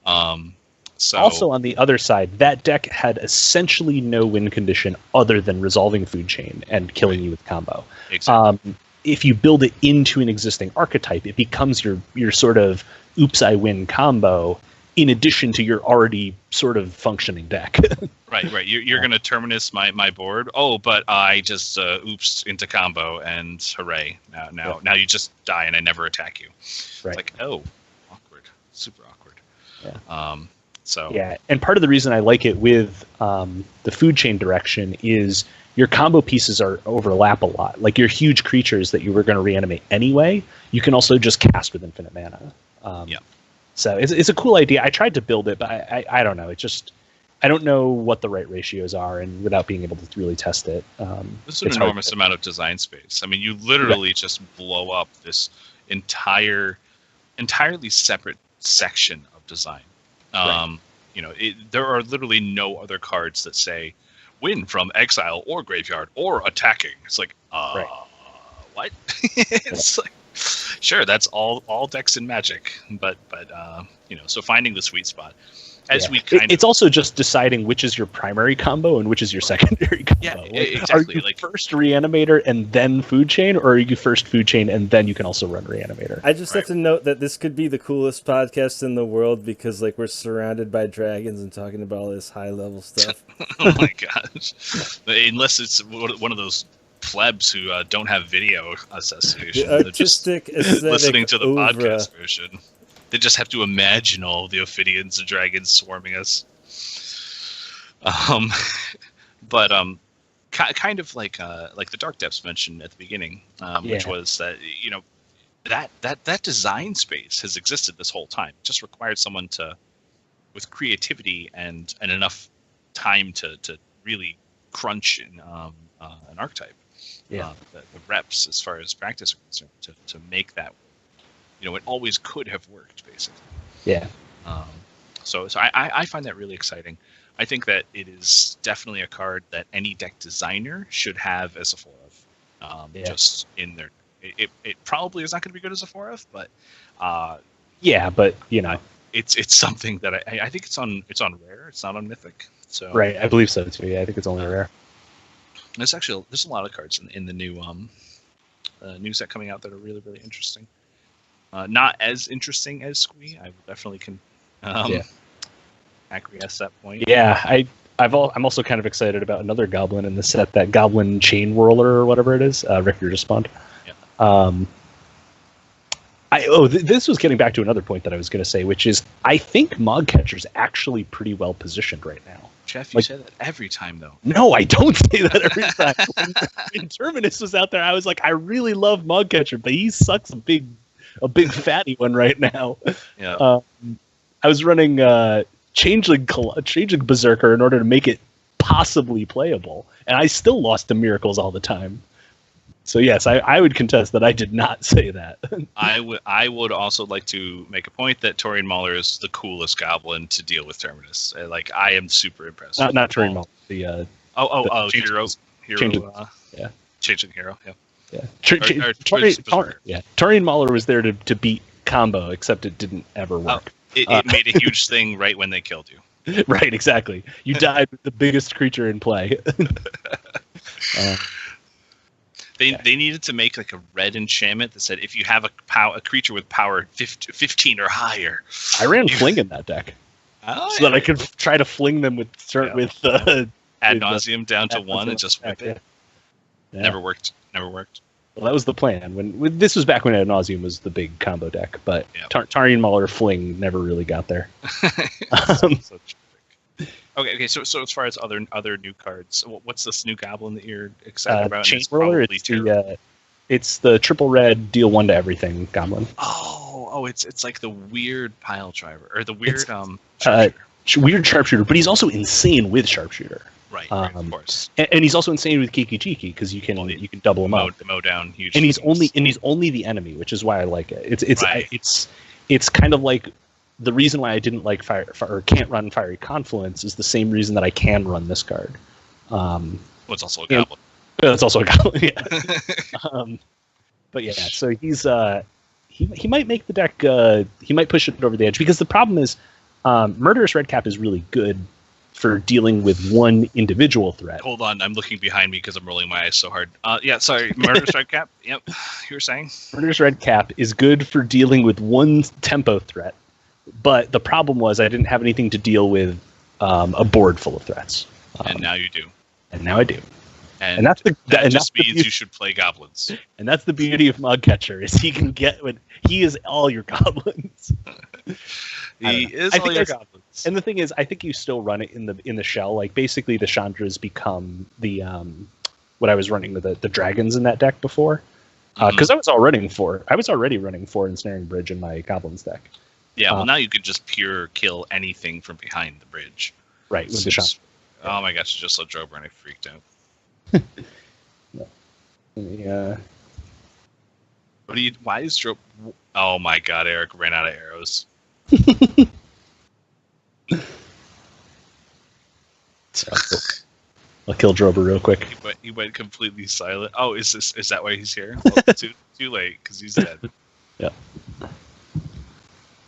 C: Also, on the other side, that deck had essentially no win condition other than resolving Food Chain and killing you with combo.
B: Exactly.
C: If you build it into an existing archetype, it becomes your sort of oops, I win combo in addition to your already sort of functioning deck.
B: Right. You're going to terminus my board. Oh, but I just oops into combo and hooray. Now you just die and I never attack you.
C: Right.
B: It's like, oh, awkward. Super awkward.
C: Yeah.
B: So
C: yeah, and part of the reason I like it with the food chain direction is your combo pieces are overlap a lot. Like your huge creatures that you were going to reanimate anyway, you can also just cast with infinite mana.
B: Yeah.
C: So it's a cool idea. I tried to build it, but I don't know. It just I don't know what the right ratios are, and without being able to really test it,
B: this is an enormous amount of design space. I mean, you literally just blow up this entirely separate section of design.
C: Right.
B: You know, there are literally no other cards that say win from exile or graveyard or attacking. It's like, what? It's like, sure, that's all decks in Magic, but you know, so finding the sweet spot. As we
C: it's also just deciding which is your primary combo and which is your secondary combo.
B: Yeah,
C: like,
B: exactly.
C: Are you first Reanimator and then Food Chain, or are you first Food Chain and then you can also run Reanimator?
A: I just have to note that this could be the coolest podcast in the world because like we're surrounded by dragons and talking about all this high level stuff.
B: Oh my gosh! Unless it's one of those plebs who don't have video association,
A: The artistic aesthetic
B: listening to the
A: oeuvre.
B: podcast version. They just have to imagine all the Ophidians and dragons swarming us. But kind of like the Dark Depths mentioned at the beginning, which was that, you know, that design space has existed this whole time. It just required someone with creativity and enough time to really crunch in an archetype.
C: Yeah.
B: The reps as far as practice are concerned to make that. You know, it always could have worked, basically.
C: Yeah.
B: So I find that really exciting. I think that it is definitely a card that any deck designer should have as a 4-of. Just in their, it probably is not going to be good as a 4-of, but
C: but you know,
B: it's something that I think it's on rare. It's not on Mythic. So
C: right, I believe so too. Yeah, I think it's only rare.
B: There's a lot of cards in the new new set coming out that are really, really interesting. Not as interesting as Squee. I definitely can acquiesce that point.
C: Yeah, I'm also kind of excited about another goblin in the set, that Goblin Chain Whirler or whatever it is, Rector Despond.
B: Yeah.
C: This was getting back to another point that I was going to say, which is I think Mogcatcher's actually pretty well positioned right now.
B: Jeff, you say that every time, though.
C: No, I don't say that every time. When Terminus was out there, I was like, I really love Mogcatcher, but he sucks a big fatty one right now.
B: Yeah.
C: I was running Changeling Berserker in order to make it possibly playable, and I still lost to Miracles all the time. So yes, I would contest that I did not say that.
B: I would also like to make a point that Torian Mauler is the coolest goblin to deal with Terminus. Like, I am super impressed.
C: Not Torian Mauler. The
B: Hero.
C: Yeah.
B: Changing Hero. Yeah.
C: Yeah. Torian Mauler was there to beat combo, except it didn't ever work.
B: It made a huge thing right when they killed you.
C: Right, exactly. You died with the biggest creature in play.
B: They needed to make like a red enchantment that said if you have a creature with power 15 or higher.
C: I ran Fling in that deck, so that I could try to fling them with
B: ad nauseum down to 1 and just whip it.
C: Yeah.
B: Never worked.
C: Well, that was the plan. When this was back when ad nauseum was the big combo deck, but Tarian Mauler Fling never really got there.
B: Okay. So as far as other new cards, what's this new goblin that you're excited about?
C: Chain Whirler. It's the triple red, deal 1 to everything goblin.
B: Oh, it's like the weird pile driver or the weird
C: weird sharpshooter, but he's also insane with sharpshooter.
B: Right, of course.
C: And he's also insane with Kiki Chiki because you can double him up.
B: Mow down huge.
C: And he's only the enemy, which is why I like it. It's kind of like the reason why I didn't like or can't run Fiery Confluence is the same reason that I can run this card.
B: It's also a goblin.
C: It's also a goblin. Yeah. But yeah, so he's he might make the deck. He might push it over the edge because the problem is Murderous Redcap is really good for dealing with one individual threat.
B: Hold on, I'm looking behind me because I'm rolling my eyes so hard. Yeah, sorry, Murderous Red Cap. Yep, you were saying?
C: Murderous Red Cap is good for dealing with one tempo threat, but the problem was I didn't have anything to deal with a board full of threats.
B: And now you do.
C: And now I do.
B: And
C: that's
B: that just means you should play goblins.
C: And that's the beauty of Mogcatcher, is he can get when he is all your goblins.
B: He is all your goblins.
C: And the thing is, I think you still run it in the shell. Like basically, the Chandras become the what I was running the dragons in that deck before, because I was already running 4 Ensnaring Bridge in my goblins deck.
B: Yeah, well, now you could just pure kill anything from behind the bridge.
C: Right, with the Chandra.
B: Oh my gosh, I just saw Drober and I freaked out. Why is Drober? Oh my god, Eric ran out of arrows.
C: I'll kill Drober real quick.
B: He went completely silent. Oh, is that why he's here? Well, too late because he's dead.
C: Yeah.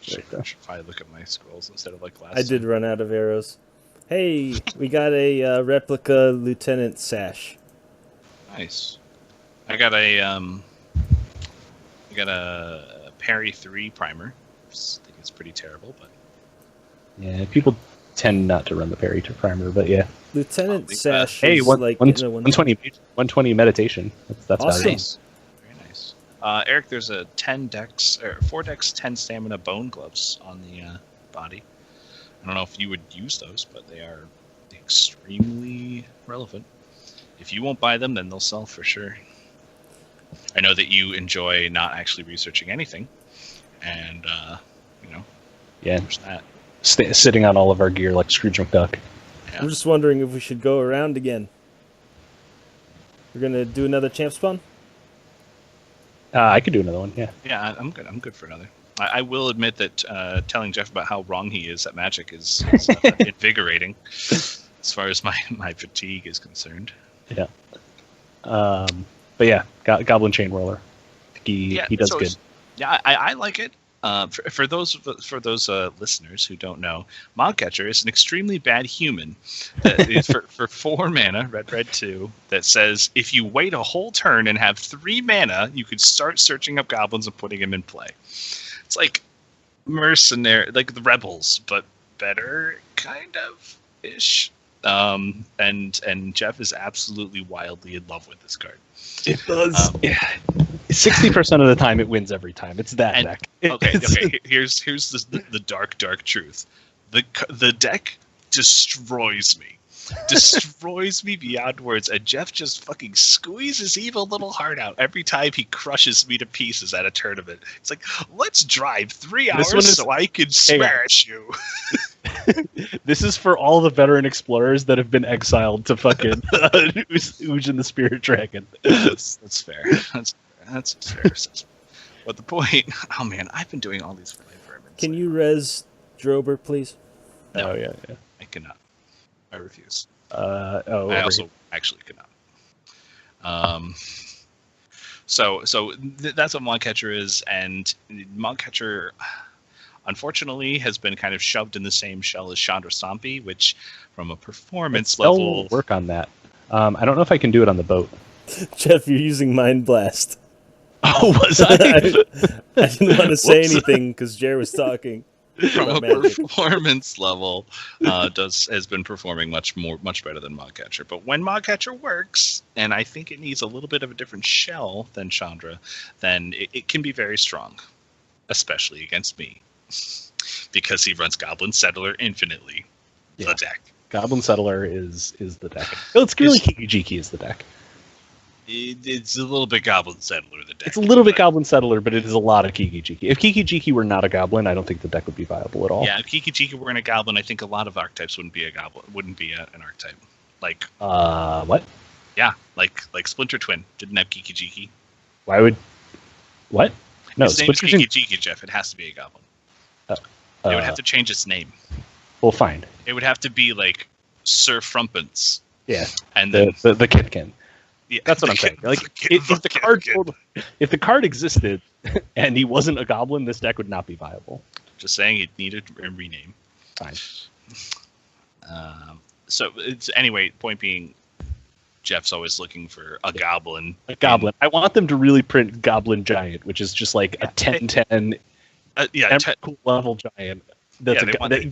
B: Should probably look at my scrolls instead of like last.
A: I did run out of arrows. Hey, we got a replica Lieutenant Sash.
B: Nice. I got a Parry 3 primer. I think it's pretty terrible, but
C: yeah, people tend not to run the parry to primer, but yeah.
A: Lieutenant Sash.
C: Hey,
A: is
C: 120 meditation. That's
A: awesome.
C: valuable.
B: Nice. Very nice. Eric, there's a 4 dex 10 stamina bone gloves on the body. I don't know if you would use those, but they are extremely relevant. If you won't buy them, then they'll sell for sure. I know that you enjoy not actually researching anything, and
C: yeah,
B: there's that.
C: Sitting on all of our gear like Scrooge McDuck.
B: Yeah.
A: I'm just wondering if we should go around again. We're gonna do another champ spawn.
C: I could do another one. Yeah.
B: Yeah, I'm good. I'm good for another. I will admit that telling Jeff about how wrong he is at Magic is invigorating, as far as my fatigue is concerned.
C: Yeah. But yeah, Goblin Chain Roller. He does good.
B: Yeah, I like it. For those listeners who don't know, Mogcatcher is an extremely bad human for 4 mana, red 2, that says if you wait a whole turn and have 3 mana, you could start searching up goblins and putting them in play. It's like mercenary, like the rebels, but better, kind of ish. And Jeff is absolutely wildly in love with this card.
C: It does. Yeah. 60% of the time, it wins every time. It's that deck.
B: Okay. Here's the dark truth. The deck destroys me. Destroys me beyond words, and Jeff just fucking squeezes his evil little heart out every time he crushes me to pieces at a tournament. It's like, let's drive 3 hours so I can smash you.
C: This is for all the veteran explorers that have been exiled to fucking Ooge and the Spirit Dragon.
B: That's fair. That's a fair assessment. But the point, oh man, I've been doing all these for forever.
A: Can you res Drober, please?
B: No,
C: oh yeah.
B: I cannot. I refuse.
C: I
B: also actually cannot. So that's what Mogcatcher is, and Mogcatcher, unfortunately, has been kind of shoved in the same shell as Chandra Stompy, which, from a performance level,
C: work on that. I don't know if I can do it on the boat.
A: Jeff, you're using Mind Blast.
C: Oh, was I?
A: I didn't want to say anything because Jer was talking.
B: From a performance level, has been performing much better than Mogcatcher. But when Mogcatcher works, and I think it needs a little bit of a different shell than Chandra, then it can be very strong, especially against me, because he runs Goblin Settler infinitely. Yeah. The deck.
C: Goblin Settler is the deck. Well, it's really Kiki-Jiki is the deck.
B: It's a little bit Goblin Settler, the deck.
C: It's a little bit Goblin Settler, but it is a lot of Kiki-Jiki. If Kiki-Jiki were not a goblin, I don't think the deck would be viable at all.
B: Yeah, if Kiki-Jiki were in a goblin, I think a lot of archetypes wouldn't be an archetype. Like
C: what?
B: Yeah, like Splinter Twin didn't have Kiki-Jiki.
C: Why would what? No,
B: its name's Kiki-Jiki, Jeff. It has to be a goblin. It would have to change its name.
C: Well, fine.
B: It would have to be like Sir Frumpence.
C: Yeah,
B: and then
C: the Kipkin.
B: Yeah,
C: that's what I'm saying. Like, if the card existed and he wasn't a goblin, this deck would not be viable.
B: Just saying, it needed a rename.
C: Fine.
B: So it's anyway. Point being, Jeff's always looking for a goblin.
C: A goblin. I want them to really print Goblin Giant, which is just like a 10/10 cool level giant. That's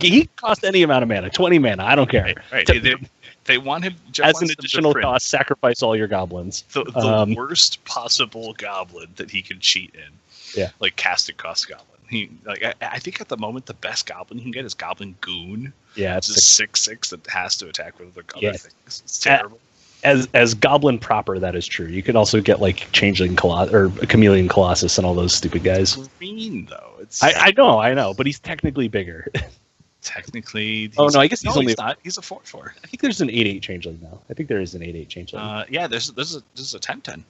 C: he can cost any amount of mana, 20 mana. I don't care.
B: Right. They want him
C: as an additional cost. Sacrifice all your goblins.
B: The worst possible goblin that he can cheat in.
C: Yeah,
B: like casting cost goblin. I think at the moment the best goblin you can get is Goblin Goon.
C: Yeah,
B: it's a 6/6 that has to attack with other things. It's terrible.
C: As Goblin proper, that is true. You can also get like Changeling or Chameleon Colossus and all those stupid guys.
B: Green though,
C: I know, but he's technically bigger.
B: Technically,
C: I guess he's only
B: not. He's a 4/4.
C: I think there's an 8/8 Changeling now. I think there is an 8/8 Changeling.
B: Yeah, this is a 10/10.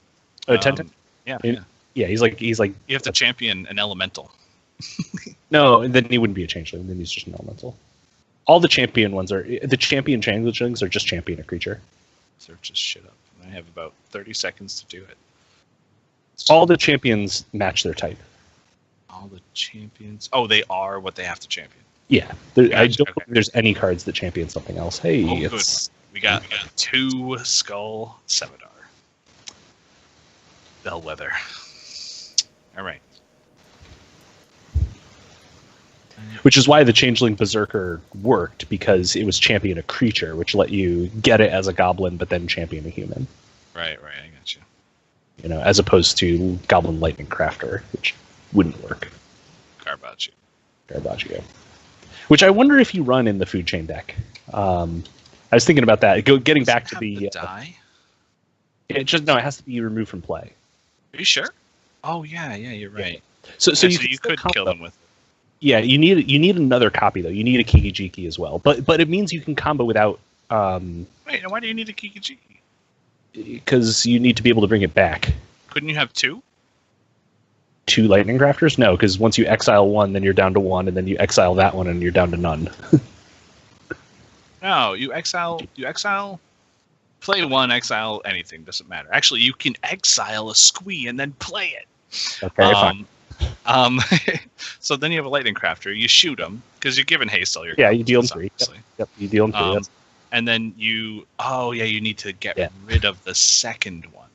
C: Oh, 10/10. Yeah, he's like
B: you have to champion an elemental.
C: No, and then he wouldn't be a changeling. Then he's just an elemental. All the champion ones are the champion changelings are just champion a creature.
B: Search this shit up. I have about 30 seconds to do it.
C: All the champions match their type.
B: All the champions. Oh, they are what they have to champion.
C: Yeah, I don't think there's any cards that champion something else. Hey,
B: good. We got 2 Skull Sevidar. Bellwether. All right.
C: Which is why the Changeling Berserker worked, because it was champion a creature, which let you get it as a goblin, but then champion a human.
B: Right, I got you.
C: You know, as opposed to Goblin Lightning Crafter, which wouldn't work.
B: Garbage.
C: Which I wonder if you run in the food chain deck. I was thinking about that. Getting back to the
B: die.
C: It has to be removed from play.
B: Are you sure? Oh yeah, you're right.
C: So you
B: could kill them with it.
C: Yeah, you need another copy though. You need a Kiki-Jiki as well, but it means you can combo without.
B: Wait, why do you need a Kiki-Jiki?
C: Because you need to be able to bring it back.
B: Couldn't you have 2?
C: 2 Lightning Crafters? No, because once you exile one, then you're down to 1, and then you exile that one, and you're down to none.
B: No, you exile. Play 1, exile anything, doesn't matter. Actually, you can exile a Squee and then play it.
C: Okay, fine.
B: So then you have a Lightning Crafter. You shoot them because you're given haste all your.
C: Yeah, you deal them 3. Yep, you deal them 3.
B: And then you. Oh yeah, you need to get rid of the second one.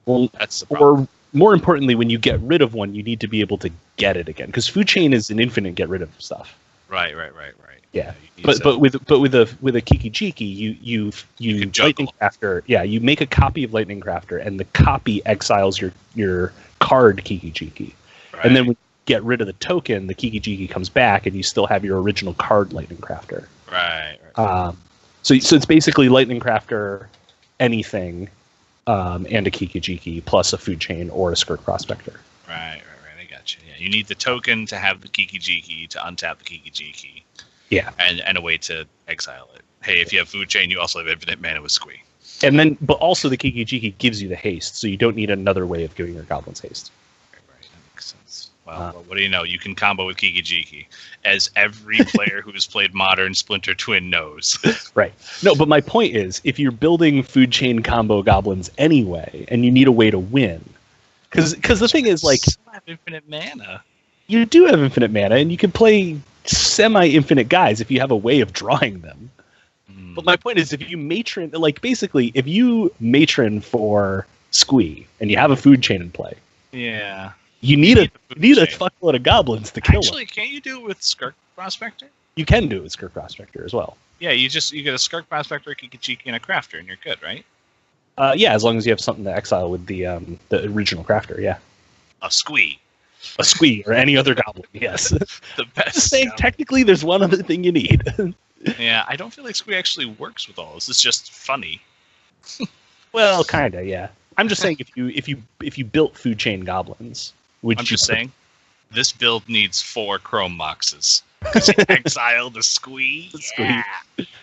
C: Well,
B: that's the problem.
C: Or more importantly, when you get rid of one, you need to be able to get it again, because food chain is an infinite get rid of stuff.
B: Right.
C: Yeah, but with a Kiki-Jiki, you Lightning Crafter. Yeah, you make a copy of Lightning Crafter, and the copy exiles your card Kiki-Jiki. Right. And then when you get rid of the token, the Kiki-Jiki comes back, and you still have your original card Lightning Crafter.
B: Right.
C: So it's basically Lightning Crafter, anything, and a Kiki-Jiki plus a food chain or a Skirk Prospector.
B: Right. I got you. Yeah, you need the token to have the Kiki-Jiki to untap the Kiki-Jiki.
C: Yeah,
B: and a way to exile it. Hey, if you have food chain, you also have infinite mana with Squee.
C: And then, but also the Kiki-Jiki gives you the haste, so you don't need another way of giving your goblins haste.
B: Right, that makes sense. Well, what do you know? You can combo with Kiki-Jiki, as every player who has played Modern Splinter Twin knows.
C: Right. No, but my point is, if you're building food chain combo goblins anyway, and you need a way to win, because the thing is, like,
B: you have infinite mana.
C: You do have infinite mana, and you can play semi-infinite guys if you have a way of drawing them. But my point is, if you matron, like, basically, if you matron for Squee and you have a food chain in play, you need a fuckload of goblins to kill them.
B: Actually, can't you do it with Skirk Prospector?
C: You can do it with Skirk Prospector as well.
B: Yeah, you get a Skirk Prospector, Kiki-Jiki, and a Crafter, and you're good, right?
C: Yeah, as long as you have something to exile with the original Crafter. Yeah,
B: a Squee.
C: A Squee or any other goblin, yes.
B: The best.
C: Just saying, technically, there's one other thing you need.
B: Yeah, I don't feel like Squee actually works with all this. It's just funny.
C: Well, kinda, yeah. I'm just saying, if you built food chain goblins,
B: I'm just saying, this build needs 4 Chrome Moxes. Because you exile the Squee.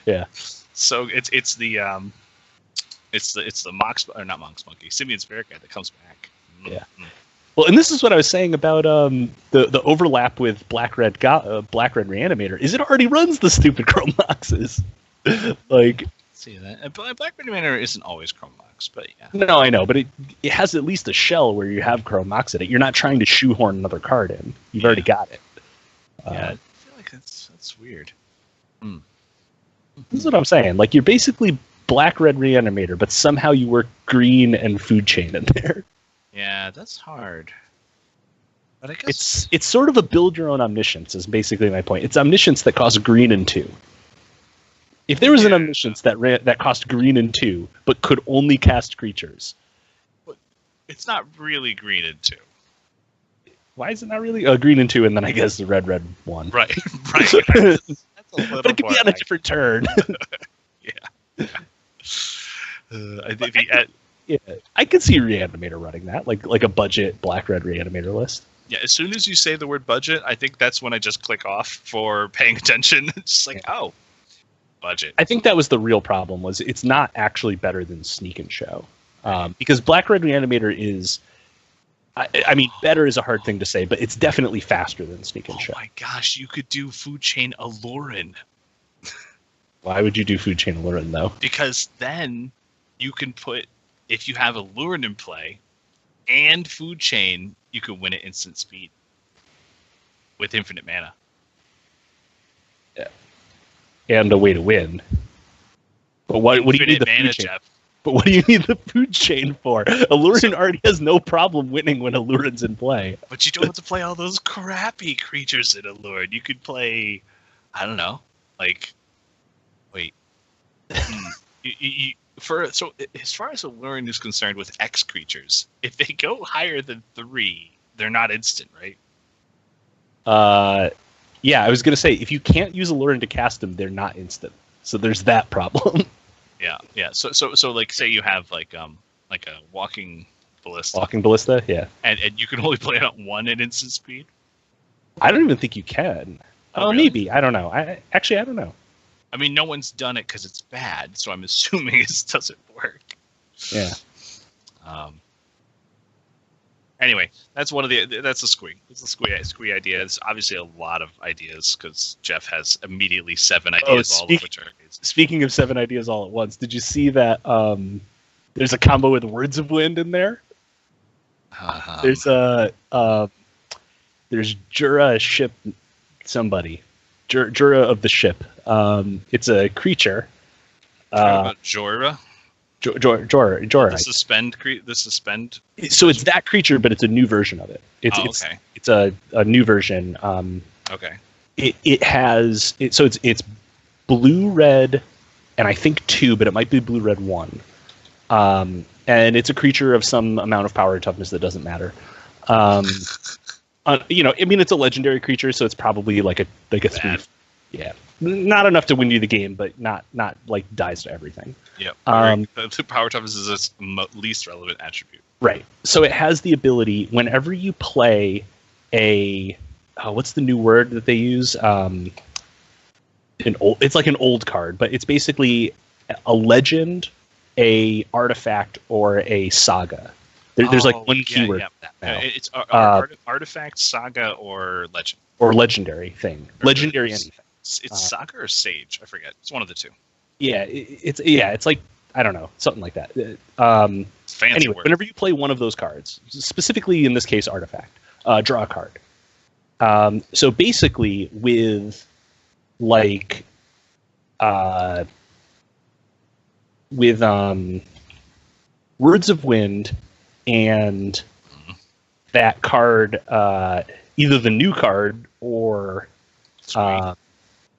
C: Yeah.
B: So it's the Mox, or not Mox Monkey, Simian Spirit Guide that comes back.
C: Yeah. Well, and this is what I was saying about the overlap with Black Red Reanimator. Is it already runs the stupid Chrome Moxes? Like,
B: see that Black Reanimator isn't always Chrome Mox, but yeah.
C: No, I know, but it has at least a shell where you have Chrome Mox in it. You're not trying to shoehorn another card in. You've already got it.
B: Yeah, I feel like that's weird.
C: This is what I'm saying. Like, you're basically black-red reanimator, but somehow you work green and food chain in there.
B: Yeah, that's hard. But I guess
C: It's sort of a build your own omniscience is basically my point. It's omniscience that costs green and 2. If there was an omniscience that cost green and 2, but could only cast creatures,
B: it's not really green and 2.
C: why is it not really? Green and 2, and then I guess the red 1.
B: Right, right. That's a little
C: But it could be on a different turn.
B: Yeah. I think
C: Yeah, I could see Reanimator running that, like a budget black-red Reanimator list.
B: yeah, as soon as you say the word budget, I think that's when I just click off for paying attention. It's just like, oh, budget.
C: I think that was the real problem, was it's not actually better than Sneak and Show. Because black-red Reanimator is, I mean, better is a hard thing to say, but it's definitely faster than Sneak and Show.
B: Oh my gosh, you could do Food Chain Allurin.
C: Why would you do Food Chain Allurin, though?
B: Because then you can put, if you have Allurin in play and Food Chain, you can win at instant speed with infinite mana.
C: Yeah. And a way to win. But what do you need the
B: mana,
C: Food Chain?
B: Jeff.
C: But what do you need the Food Chain for? Allurin already has no problem winning when Allurin's in play.
B: But you don't have to play all those crappy creatures in Allurin. You could play, I don't know, like, wait. So as far as Allurin is concerned with X creatures, if they go higher than 3, they're not instant, right?
C: Yeah, I was gonna say if you can't use Allurin to cast them, they're not instant. So there's that problem.
B: Yeah. So like, say you have like a walking ballista.
C: Walking Ballista, yeah.
B: And you can only play it at 1 at instant speed.
C: I don't even think you can.
B: Oh, really?
C: Maybe. I don't know. I don't know.
B: I mean, no one's done it because it's bad, so I'm assuming it doesn't work.
C: Yeah.
B: Anyway, that's that's a squee. It's a squee idea. It's obviously a lot of ideas because Jeff has immediately 7 ideas, all of which are.
C: Speaking of 7 ideas all at once, did you see that there's a combo with Words of Wind in there? There's Jura ship somebody. Jura of the ship. It's a creature.
B: About Jorah?
C: Jorah.
B: The suspend.
C: So it's that creature, but it's a new version of it.
B: Okay.
C: It's a new version.
B: Okay.
C: It's blue red, and I think 2, but it might be blue red 1. And it's a creature of some amount of power and toughness that doesn't matter. I mean, it's a legendary creature, so it's probably like a 3. Yeah, not enough to win you the game, but not like dies to everything.
B: Yeah. The power toughness is its least relevant attribute.
C: Right. So it has the ability whenever you play what's the new word that they use? It's like an old card, but it's basically a legend, a artifact, or a saga. There's like one keyword for that now.
B: It's artifact, saga, or legend.
C: Or legendary thing. Legendary anything.
B: It's saga or sage. I forget. It's one of the two.
C: Yeah, it's like, I don't know, something like that.
B: Fancy
C: anyway,
B: word.
C: whenever you play one of those cards, specifically in this case artifact, draw a card. So basically with like Words of Wind and that card, either the new card or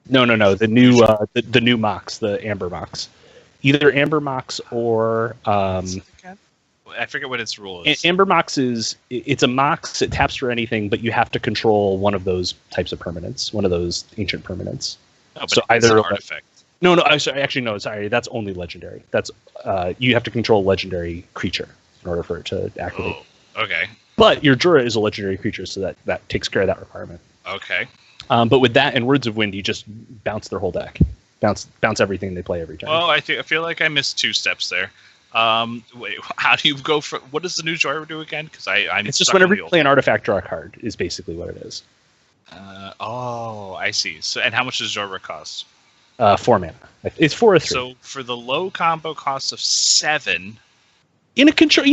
C: no, the new the new Mox, the Amber Mox, either Amber Mox or
B: I forget what its rule is.
C: Amber Mox it's a Mox. It taps for anything, but you have to control one of those types of permanents, one of those ancient permanents.
B: No, but
C: so
B: it's
C: either
B: an artifact.
C: No, sorry. That's only legendary. That's you have to control a legendary creature in order for it to activate.
B: Oh, okay.
C: But your Jura is a legendary creature, so that takes care of that requirement.
B: Okay.
C: But with that and Words of Wind, you just bounce their whole deck, bounce everything they play every time.
B: Well, I feel like I missed 2 steps there. Wait, how do you go for? What does the new Jorah do again? Because I'm.
C: It's just whenever you play an artifact, draw a card is basically what it is.
B: I see. So, and how much does Jorah cost?
C: 4 mana. It's 4 or 3.
B: So for the low combo cost of 7.
C: In a control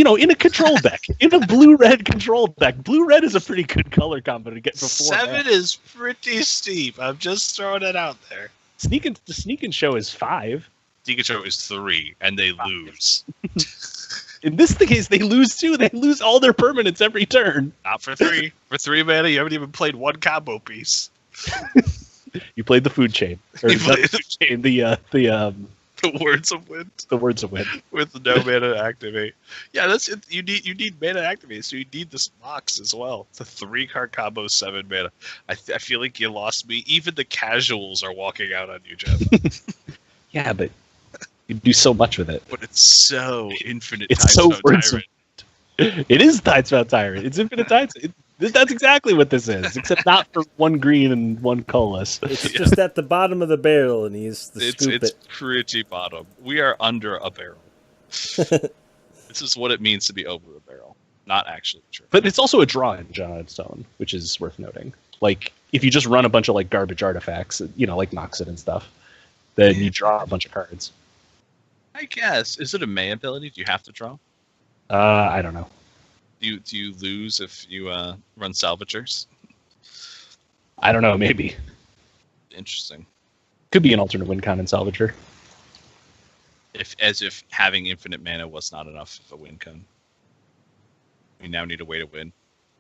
C: deck, in a blue-red control deck, blue-red is a pretty good color combo to get for 4
B: 7
C: mana.
B: is pretty steep. I'm just throwing it out there.
C: The sneak and show is 5.
B: Pikachu is 3, and they lose.
C: In this case, they lose too. They lose all their permanents every turn.
B: Not for 3. For 3 mana, you haven't even played one combo piece.
C: You played the food chain. Or
B: You played
C: the food chain.
B: The Words of Wind.
C: The Words of Wind.
B: With no mana to activate. Yeah, that's it. You need mana to activate, so you need this box as well. It's a 3-card combo, 7 mana. I feel like you lost me. Even the casuals are walking out on you, Jeff.
C: Yeah, but you do so much with it.
B: But it's so infinite.
C: It's so
B: Words
C: Tyrant. It is Tidespell Tyrant. It's infinite Tidespell. That's exactly what this is, except not for 1 green and 1 colorless.
A: It's just at the bottom of the barrel, and he's the scoop
B: It's
A: it.
B: pretty bottom. We are under a barrel. This is what it means to be over a barrel. Not actually true.
C: But it's also a draw engine on its own, which is worth noting. Like, if you just run a bunch of like garbage artifacts, like Moxit and stuff, then you draw a bunch of cards.
B: I guess. Is it a May ability? Do you have to draw?
C: I don't know.
B: Do you lose if you run Salvagers?
C: I don't know, maybe.
B: Interesting.
C: Could be an alternate win con and Salvager.
B: As if having infinite mana was not enough of a win con. We now need a way to win.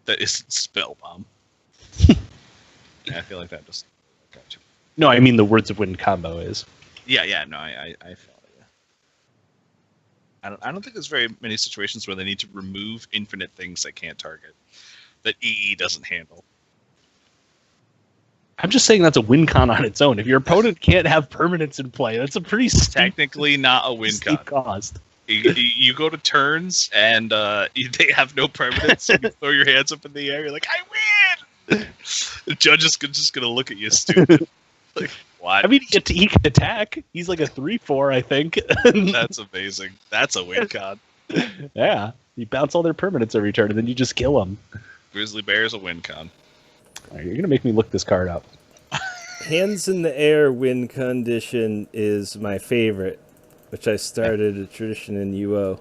B: That isn't Spell Bomb. Yeah, I feel like that just got you.
C: No, I mean the Words of Wind combo is.
B: Yeah, no, I feel you. I don't think there's very many situations where they need to remove infinite things they can't target that EE doesn't handle.
C: I'm just saying that's a win con on its own. If your opponent can't have permanents in play, that's a pretty
B: Technically not a win con.
C: Cost.
B: You go to turns and they have no permanents. And you throw your hands up in the air. You're like, I win. The judge is just gonna look at you stupid. Like, what?
C: I mean, he can attack. He's like a 3/4, I think.
B: That's amazing. That's a win con.
C: Yeah, you bounce all their permanents every turn, and then you just kill them.
B: Grizzly Bear is a win con.
C: All right, you're gonna make me look this card up.
A: Hands in the Air win condition is my favorite, which I started a tradition in UO.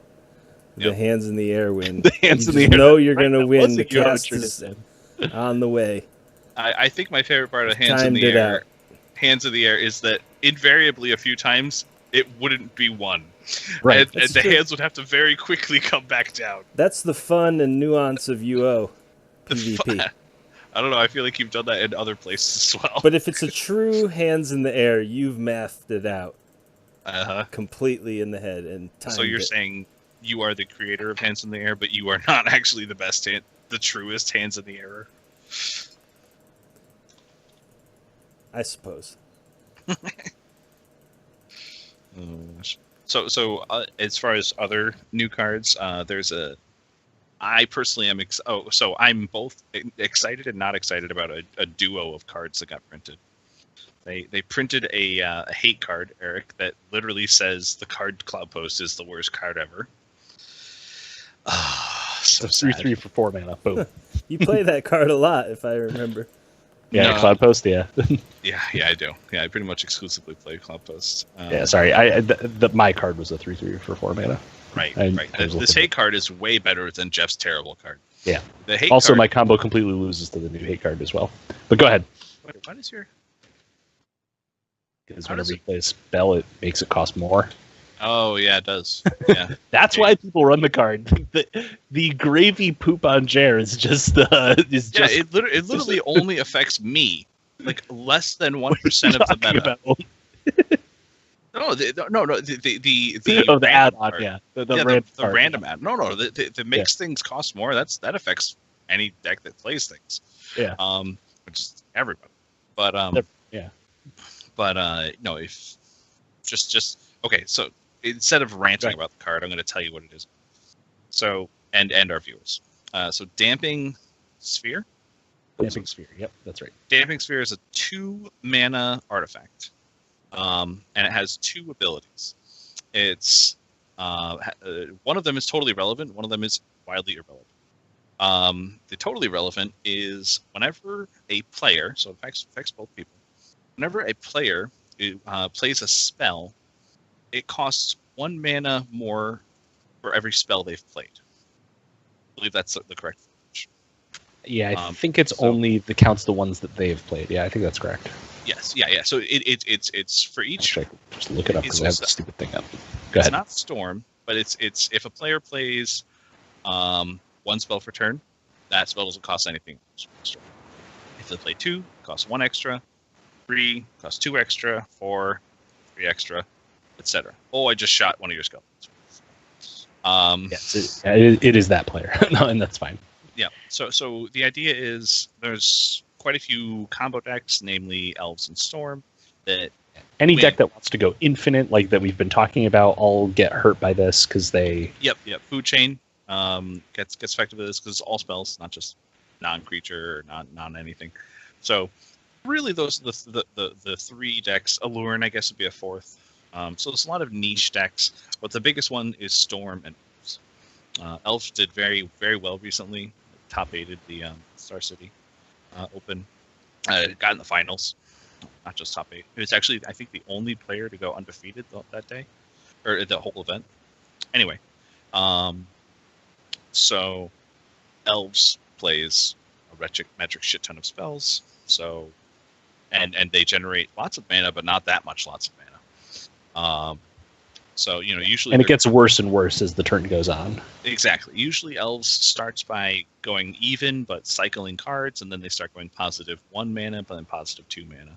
A: The
B: Yep.
A: Hands in the Air win.
C: The hands
A: you
C: in the
A: just
C: air.
A: know you're going to
C: That
A: win.
C: was a
A: The
C: UO
A: cast is
C: tradition.
A: on the way.
B: I think my favorite part of Hands in
A: Timed
B: the
A: it
B: Air,
A: out.
B: Hands in the Air, is that invariably a few times it wouldn't be won.
C: Right.
B: And
A: That's
B: the
A: true.
B: hands would have to very quickly come back down.
A: That's the fun and nuance of UO PvP.
B: I don't know. I feel like you've done that in other places as well.
A: But if it's a true Hands in the Air, you've mathed it out completely in the head and timed
B: So you're
A: it.
B: saying you are the creator of Hands in the Air, but you are not actually the the truest Hands in the Air.
A: I suppose.
B: So as far as other new cards, there's I personally am. So I'm both excited and not excited about a duo of cards that got printed. They printed a hate card, Eric, that literally says the card Cloud Post is the worst card ever. So
C: It's a 3/3 for 4 mana. Boom.
A: You play that card a lot, if I remember.
C: Yeah,
B: No.
C: Cloud Post. Yeah.
B: Yeah, I do. Yeah, I pretty much exclusively play Cloud Post.
C: Yeah. Sorry. My card was a 3/3 for 4 mana.
B: Right.
C: I
B: This
C: was looking
B: hate card is way better than Jeff's terrible card.
C: Yeah.
B: The hate
C: Also,
B: card,
C: my combo completely loses to the new hate card as well. But go ahead.
B: Wait, what is your?
C: Because
B: How
C: whenever
B: does
C: you play a spell, it makes it cost more.
B: Oh yeah, it does. Yeah.
C: That's why people run the card. The gravy poop on Jer is just
B: Yeah, it literally only affects me, like less than 1% of the meta.
C: about.
B: No, the
C: Oh, the
B: random
C: add-on,
B: card.
C: yeah.
B: The
C: random card.
B: random add. No, that makes things cost more. That affects any deck that plays things.
C: Yeah.
B: Which is everybody. But
C: Yeah.
B: But no, if just okay. So instead of ranting
C: Right.
B: about the card, I'm going to tell you what it is. So and our viewers. So Damping Sphere.
C: Damping Sphere. Yep, that's right.
B: Damping Sphere is a 2-mana artifact, and it has 2 abilities. It's one of them is totally relevant. One of them is wildly irrelevant. The totally relevant is whenever a player, so it affects both people. Whenever a player plays a spell, it costs 1 mana more for every spell they've played. I believe that's the correct language.
C: Yeah, I think it's
B: so-
C: only the counts the ones that they've played. Yeah, I think that's correct.
B: Yes, yeah. So it's for each.
C: Actually, I could just look it up because I have
B: It's
C: the stupid thing up. Go
B: it's
C: ahead.
B: not Storm, but it's if a player plays one spell per turn, that spell doesn't cost anything. Storm. If they play 2, it costs 1 extra. 3 costs 2 extra. 4, 3 extra, etc. Oh, I just shot one of your skeletons.
C: Yes, it is that player. No, and that's fine.
B: Yeah. So the idea is there's quite a few combo decks, namely Elves and Storm, that
C: Any deck that wants to go infinite, like that we've been talking about, all get hurt by this because they.
B: Yep. Food chain gets affected with this because it's all spells, not just non-creature or non anything. So really, those the 3 decks. Allure, I guess, would be a 4th. So there's a lot of niche decks, but the biggest one is Storm and Elves. Elves did very, very well recently. Top 8'd the Star City Open. Got in the finals, not just top 8. It was actually, I think, the only player to go undefeated that day, or the whole event. Anyway, so Elves plays a metric shit ton of spells. So, and they generate lots of mana, but not that much lots of mana. So usually,
C: and it gets worse and worse as the turn goes on.
B: Exactly. Usually, Elves starts by going even, but cycling cards, and then they start going positive 1 mana, but then positive 2 mana.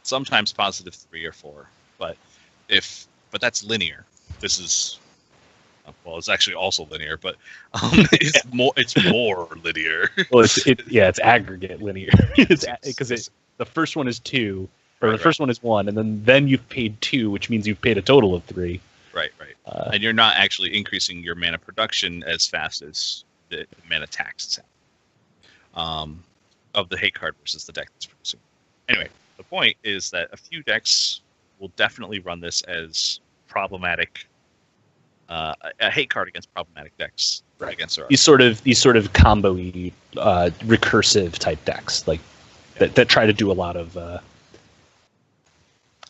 B: Sometimes positive 3 or 4, but that's linear. This is well, it's actually also linear, but it's more linear.
C: Well, it's aggregate linear. Because the first one is 2, or the first one is 1, and then you've paid 2, which means you've paid a total of 3.
B: Right. And you're not actually increasing your mana production as fast as the mana tax is of the hate card versus the deck that's producing. Anyway, the point is that a few decks will definitely run this as problematic, a hate card against problematic decks.
C: Right.
B: Against our
C: these sort of combo-y, recursive type decks, like that try to do a lot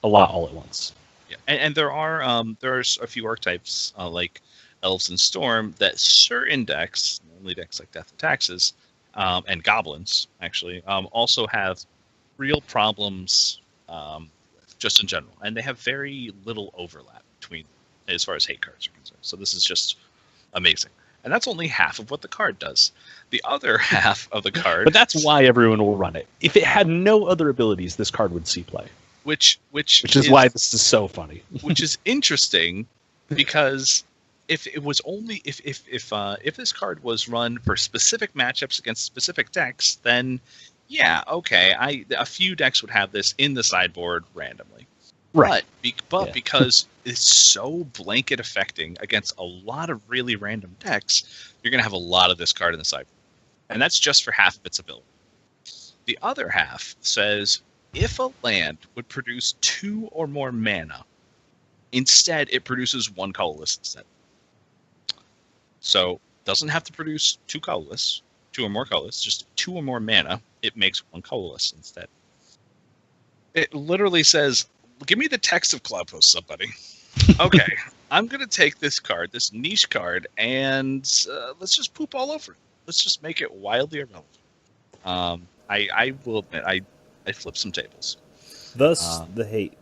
C: all at once.
B: Yeah, and there's a few archetypes like Elves and Storm that certain decks, namely decks like Death and Taxes, and Goblins actually also have real problems just in general, and they have very little overlap between as far as hate cards are concerned. So this is just amazing, and that's only half of what the card does. The other half of the card,
C: but that's why everyone will run it. If it had no other abilities, this card would see play.
B: Which
C: is why this is so funny.
B: Which is interesting, because if it was only if this card was run for specific matchups against specific decks, then yeah, okay, a few decks would have this in the sideboard randomly.
C: Right.
B: But because it's so blanket affecting against a lot of really random decks, you're going to have a lot of this card in the sideboard, and that's just for half of its ability. The other half says, if a land would produce 2 or more mana, instead it produces 1 colorless instead. So doesn't have to produce 2 colorless, 2 or more colorless, just 2 or more mana. It makes 1 colorless instead. It literally says, "Give me the text of Cloudpost, somebody." Okay, I'm gonna take this card, this niche card, and let's just poop all over it. Let's just make it wildly irrelevant. I will admit, I flipped some tables.
A: Thus, the hate.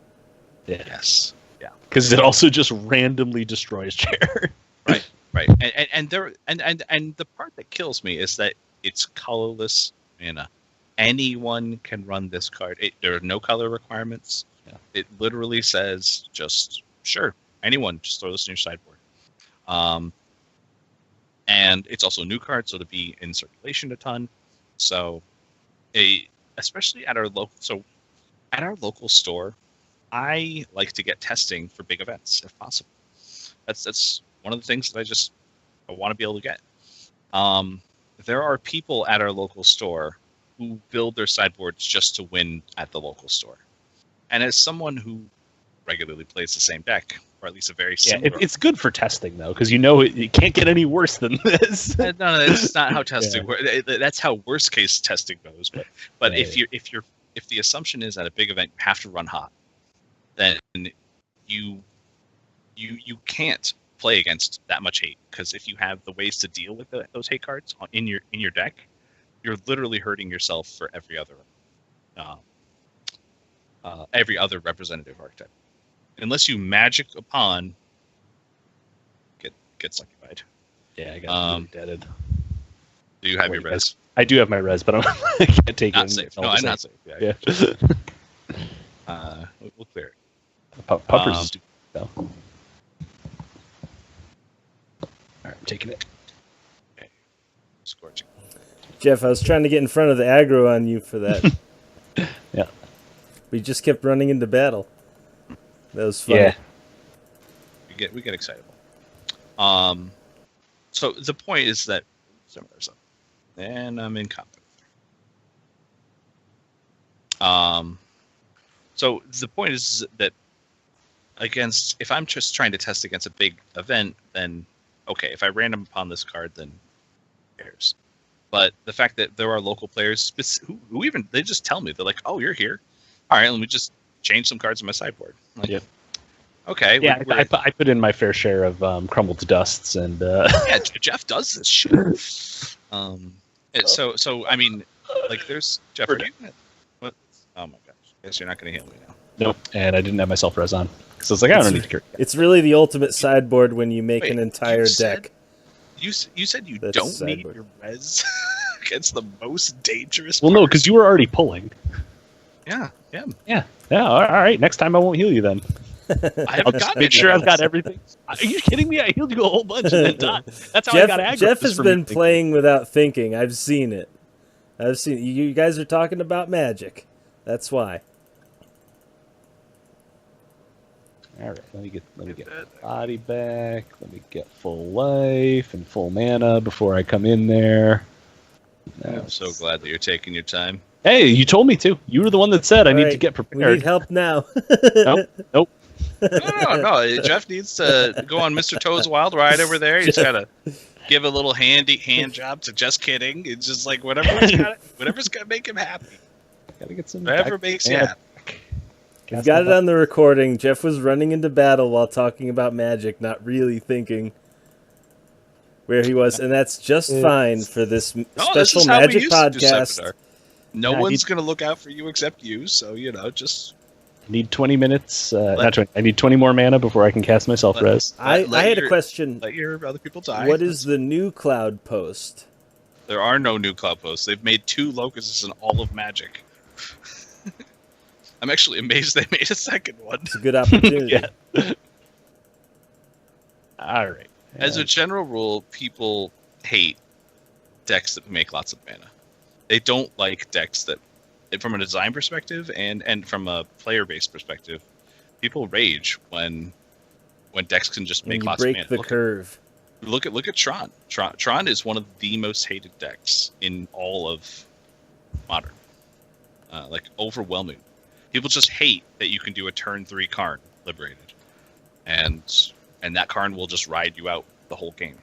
C: Yeah.
B: Yes. Yeah.
C: Because it also just randomly destroys chair.
B: Right. And the part that kills me is that it's colorless mana. Anyone can run this card. There are no color requirements.
C: Yeah.
B: It literally says just sure, anyone, just throw this in your sideboard. And it's also a new card, so to be in circulation a ton. So especially at our local store, I like to get testing for big events if possible. That's one of the things that I want to be able to get. There are people at our local store who build their sideboards just to win at the local store. And as someone who regularly plays the same deck, or at least a very similar...
C: it's good for testing, though, because it can't get any worse than this.
B: No, that's not how testing works. That's how worst case testing goes. But if the assumption is at a big event you have to run hot, then you can't play against that much hate, because if you have the ways to deal with those hate cards in your deck, you're literally hurting yourself for every other every other representative archetype, unless you magic upon get succupied.
C: Yeah, I got deaded.
B: Do you have your res?
C: I do have my res, but I can't take
B: Not
C: it.
B: safe. No, I'm not safe.
C: Yeah.
B: We'll clear it.
C: Puppers is stupid, though. All right, I'm taking it.
B: Okay. Scorching.
A: Jeff, I was trying to get in front of the aggro on you for that.
C: Yeah.
A: We just kept running into battle. That was fun.
C: Yeah.
B: We get excitable. So the point is that and I'm in combat. So the point is that if I'm just trying to test against a big event, then okay. If I random upon this card, then who cares? But the fact that there are local players who even they just tell me, they're like, "Oh, you're here. All right, let me just change some cards on my sideboard." Like,
C: yeah.
B: Okay.
C: Yeah, I put in my fair share of crumbled dusts and.
B: Yeah, Jeff does this shit. So I mean, like, there's Jeff. What? Oh my gosh! Guess you're not going to heal me now.
C: Nope, and I didn't have myself res on, so it's like I don't need to carry.
A: It's really the ultimate sideboard when you make an entire deck.
B: You said you
A: That's
B: don't
A: sideboard.
B: need your res against the most dangerous.
C: Well, no, because you were already pulling.
B: Yeah.
C: All right. Next time I won't heal you then.
B: I
C: I'll just make sure I've got everything. Are you kidding me? I healed you a whole bunch and then died. That's how I got aggro.
A: Jeff has been playing without thinking. I've seen it. You guys are talking about Magic. That's why.
C: All right, let me get body back. Let me get full life and full mana before I come in there.
B: I'm so glad that you're taking your time.
C: Hey, you told me to. You were the one that said I need to get prepared.
A: We need help now.
C: Nope.
B: No. Jeff needs to go on Mr. Toad's Wild Ride over there. He's got to give a little hand job to Just Kidding. It's just like whatever's gonna make him happy.
C: Gotta get some.
B: Whatever makes you happy.
A: We've got it on the recording. Jeff was running into battle while talking about Magic, not really thinking where he was, and that's just fine for this special Magic podcast.
B: No one's going to look out for you except you, so, just...
C: I need 20 minutes. Not 20. I need 20 more mana before I can cast myself res.
A: I had a question.
B: Let your other people die.
A: What is the new cloud post?
B: There are no new cloud posts. They've made 2 locusts in all of Magic. I'm actually amazed they made a second one.
A: It's a good opportunity.
C: All right.
B: As a general rule, people hate decks that make lots of mana. They don't like decks that, from a design perspective and from a player-based perspective, people rage when decks can just make lots of mana.
A: Break the curve.
B: Look at Tron. Tron is one of the most hated decks in all of Modern. Overwhelming. People just hate that you can do a turn 3 Karn liberated, and that Karn will just ride you out the whole game.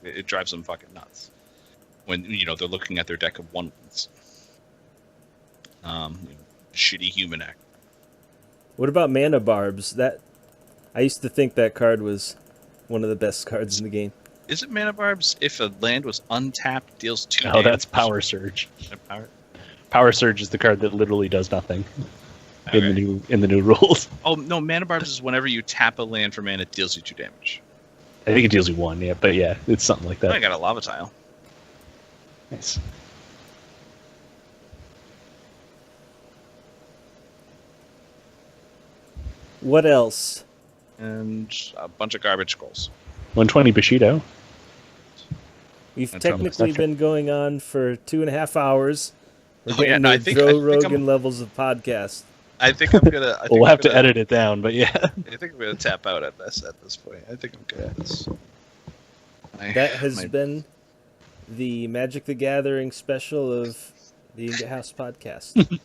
B: It drives them fucking nuts when they're looking at their deck of 1/1s. Shitty human act.
A: What about Mana Barbs? I used to think that card was one of the best cards in the game.
B: Is it Mana Barbs if a land was untapped, deals 2
C: No,
B: damage?
C: that's Power Surge. Power Surge is the card that literally does nothing in the new rules.
B: Oh no, Mana Barbs is whenever you tap a land for mana, it deals you 2 damage.
C: I think it deals you 1, yeah, but yeah, it's something like that.
B: I got a Lava Tile.
C: Nice.
A: What else?
B: And a bunch of garbage scrolls.
C: 120 Bushido.
A: We've
B: And
A: technically been going on for 2.5 hours. We're getting
B: I
A: to
B: think
A: Joe
B: I'm-
A: Rogan levels of podcast.
B: I think I'm gonna.
C: We'll have to edit it down, but yeah.
B: I think I'm gonna tap out at this point. I think I'm good at this.
A: That has been the Magic the Gathering special of the Ingot House podcast.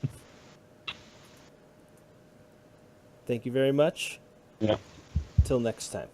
A: Thank you very much.
C: Yeah.
A: Till next time.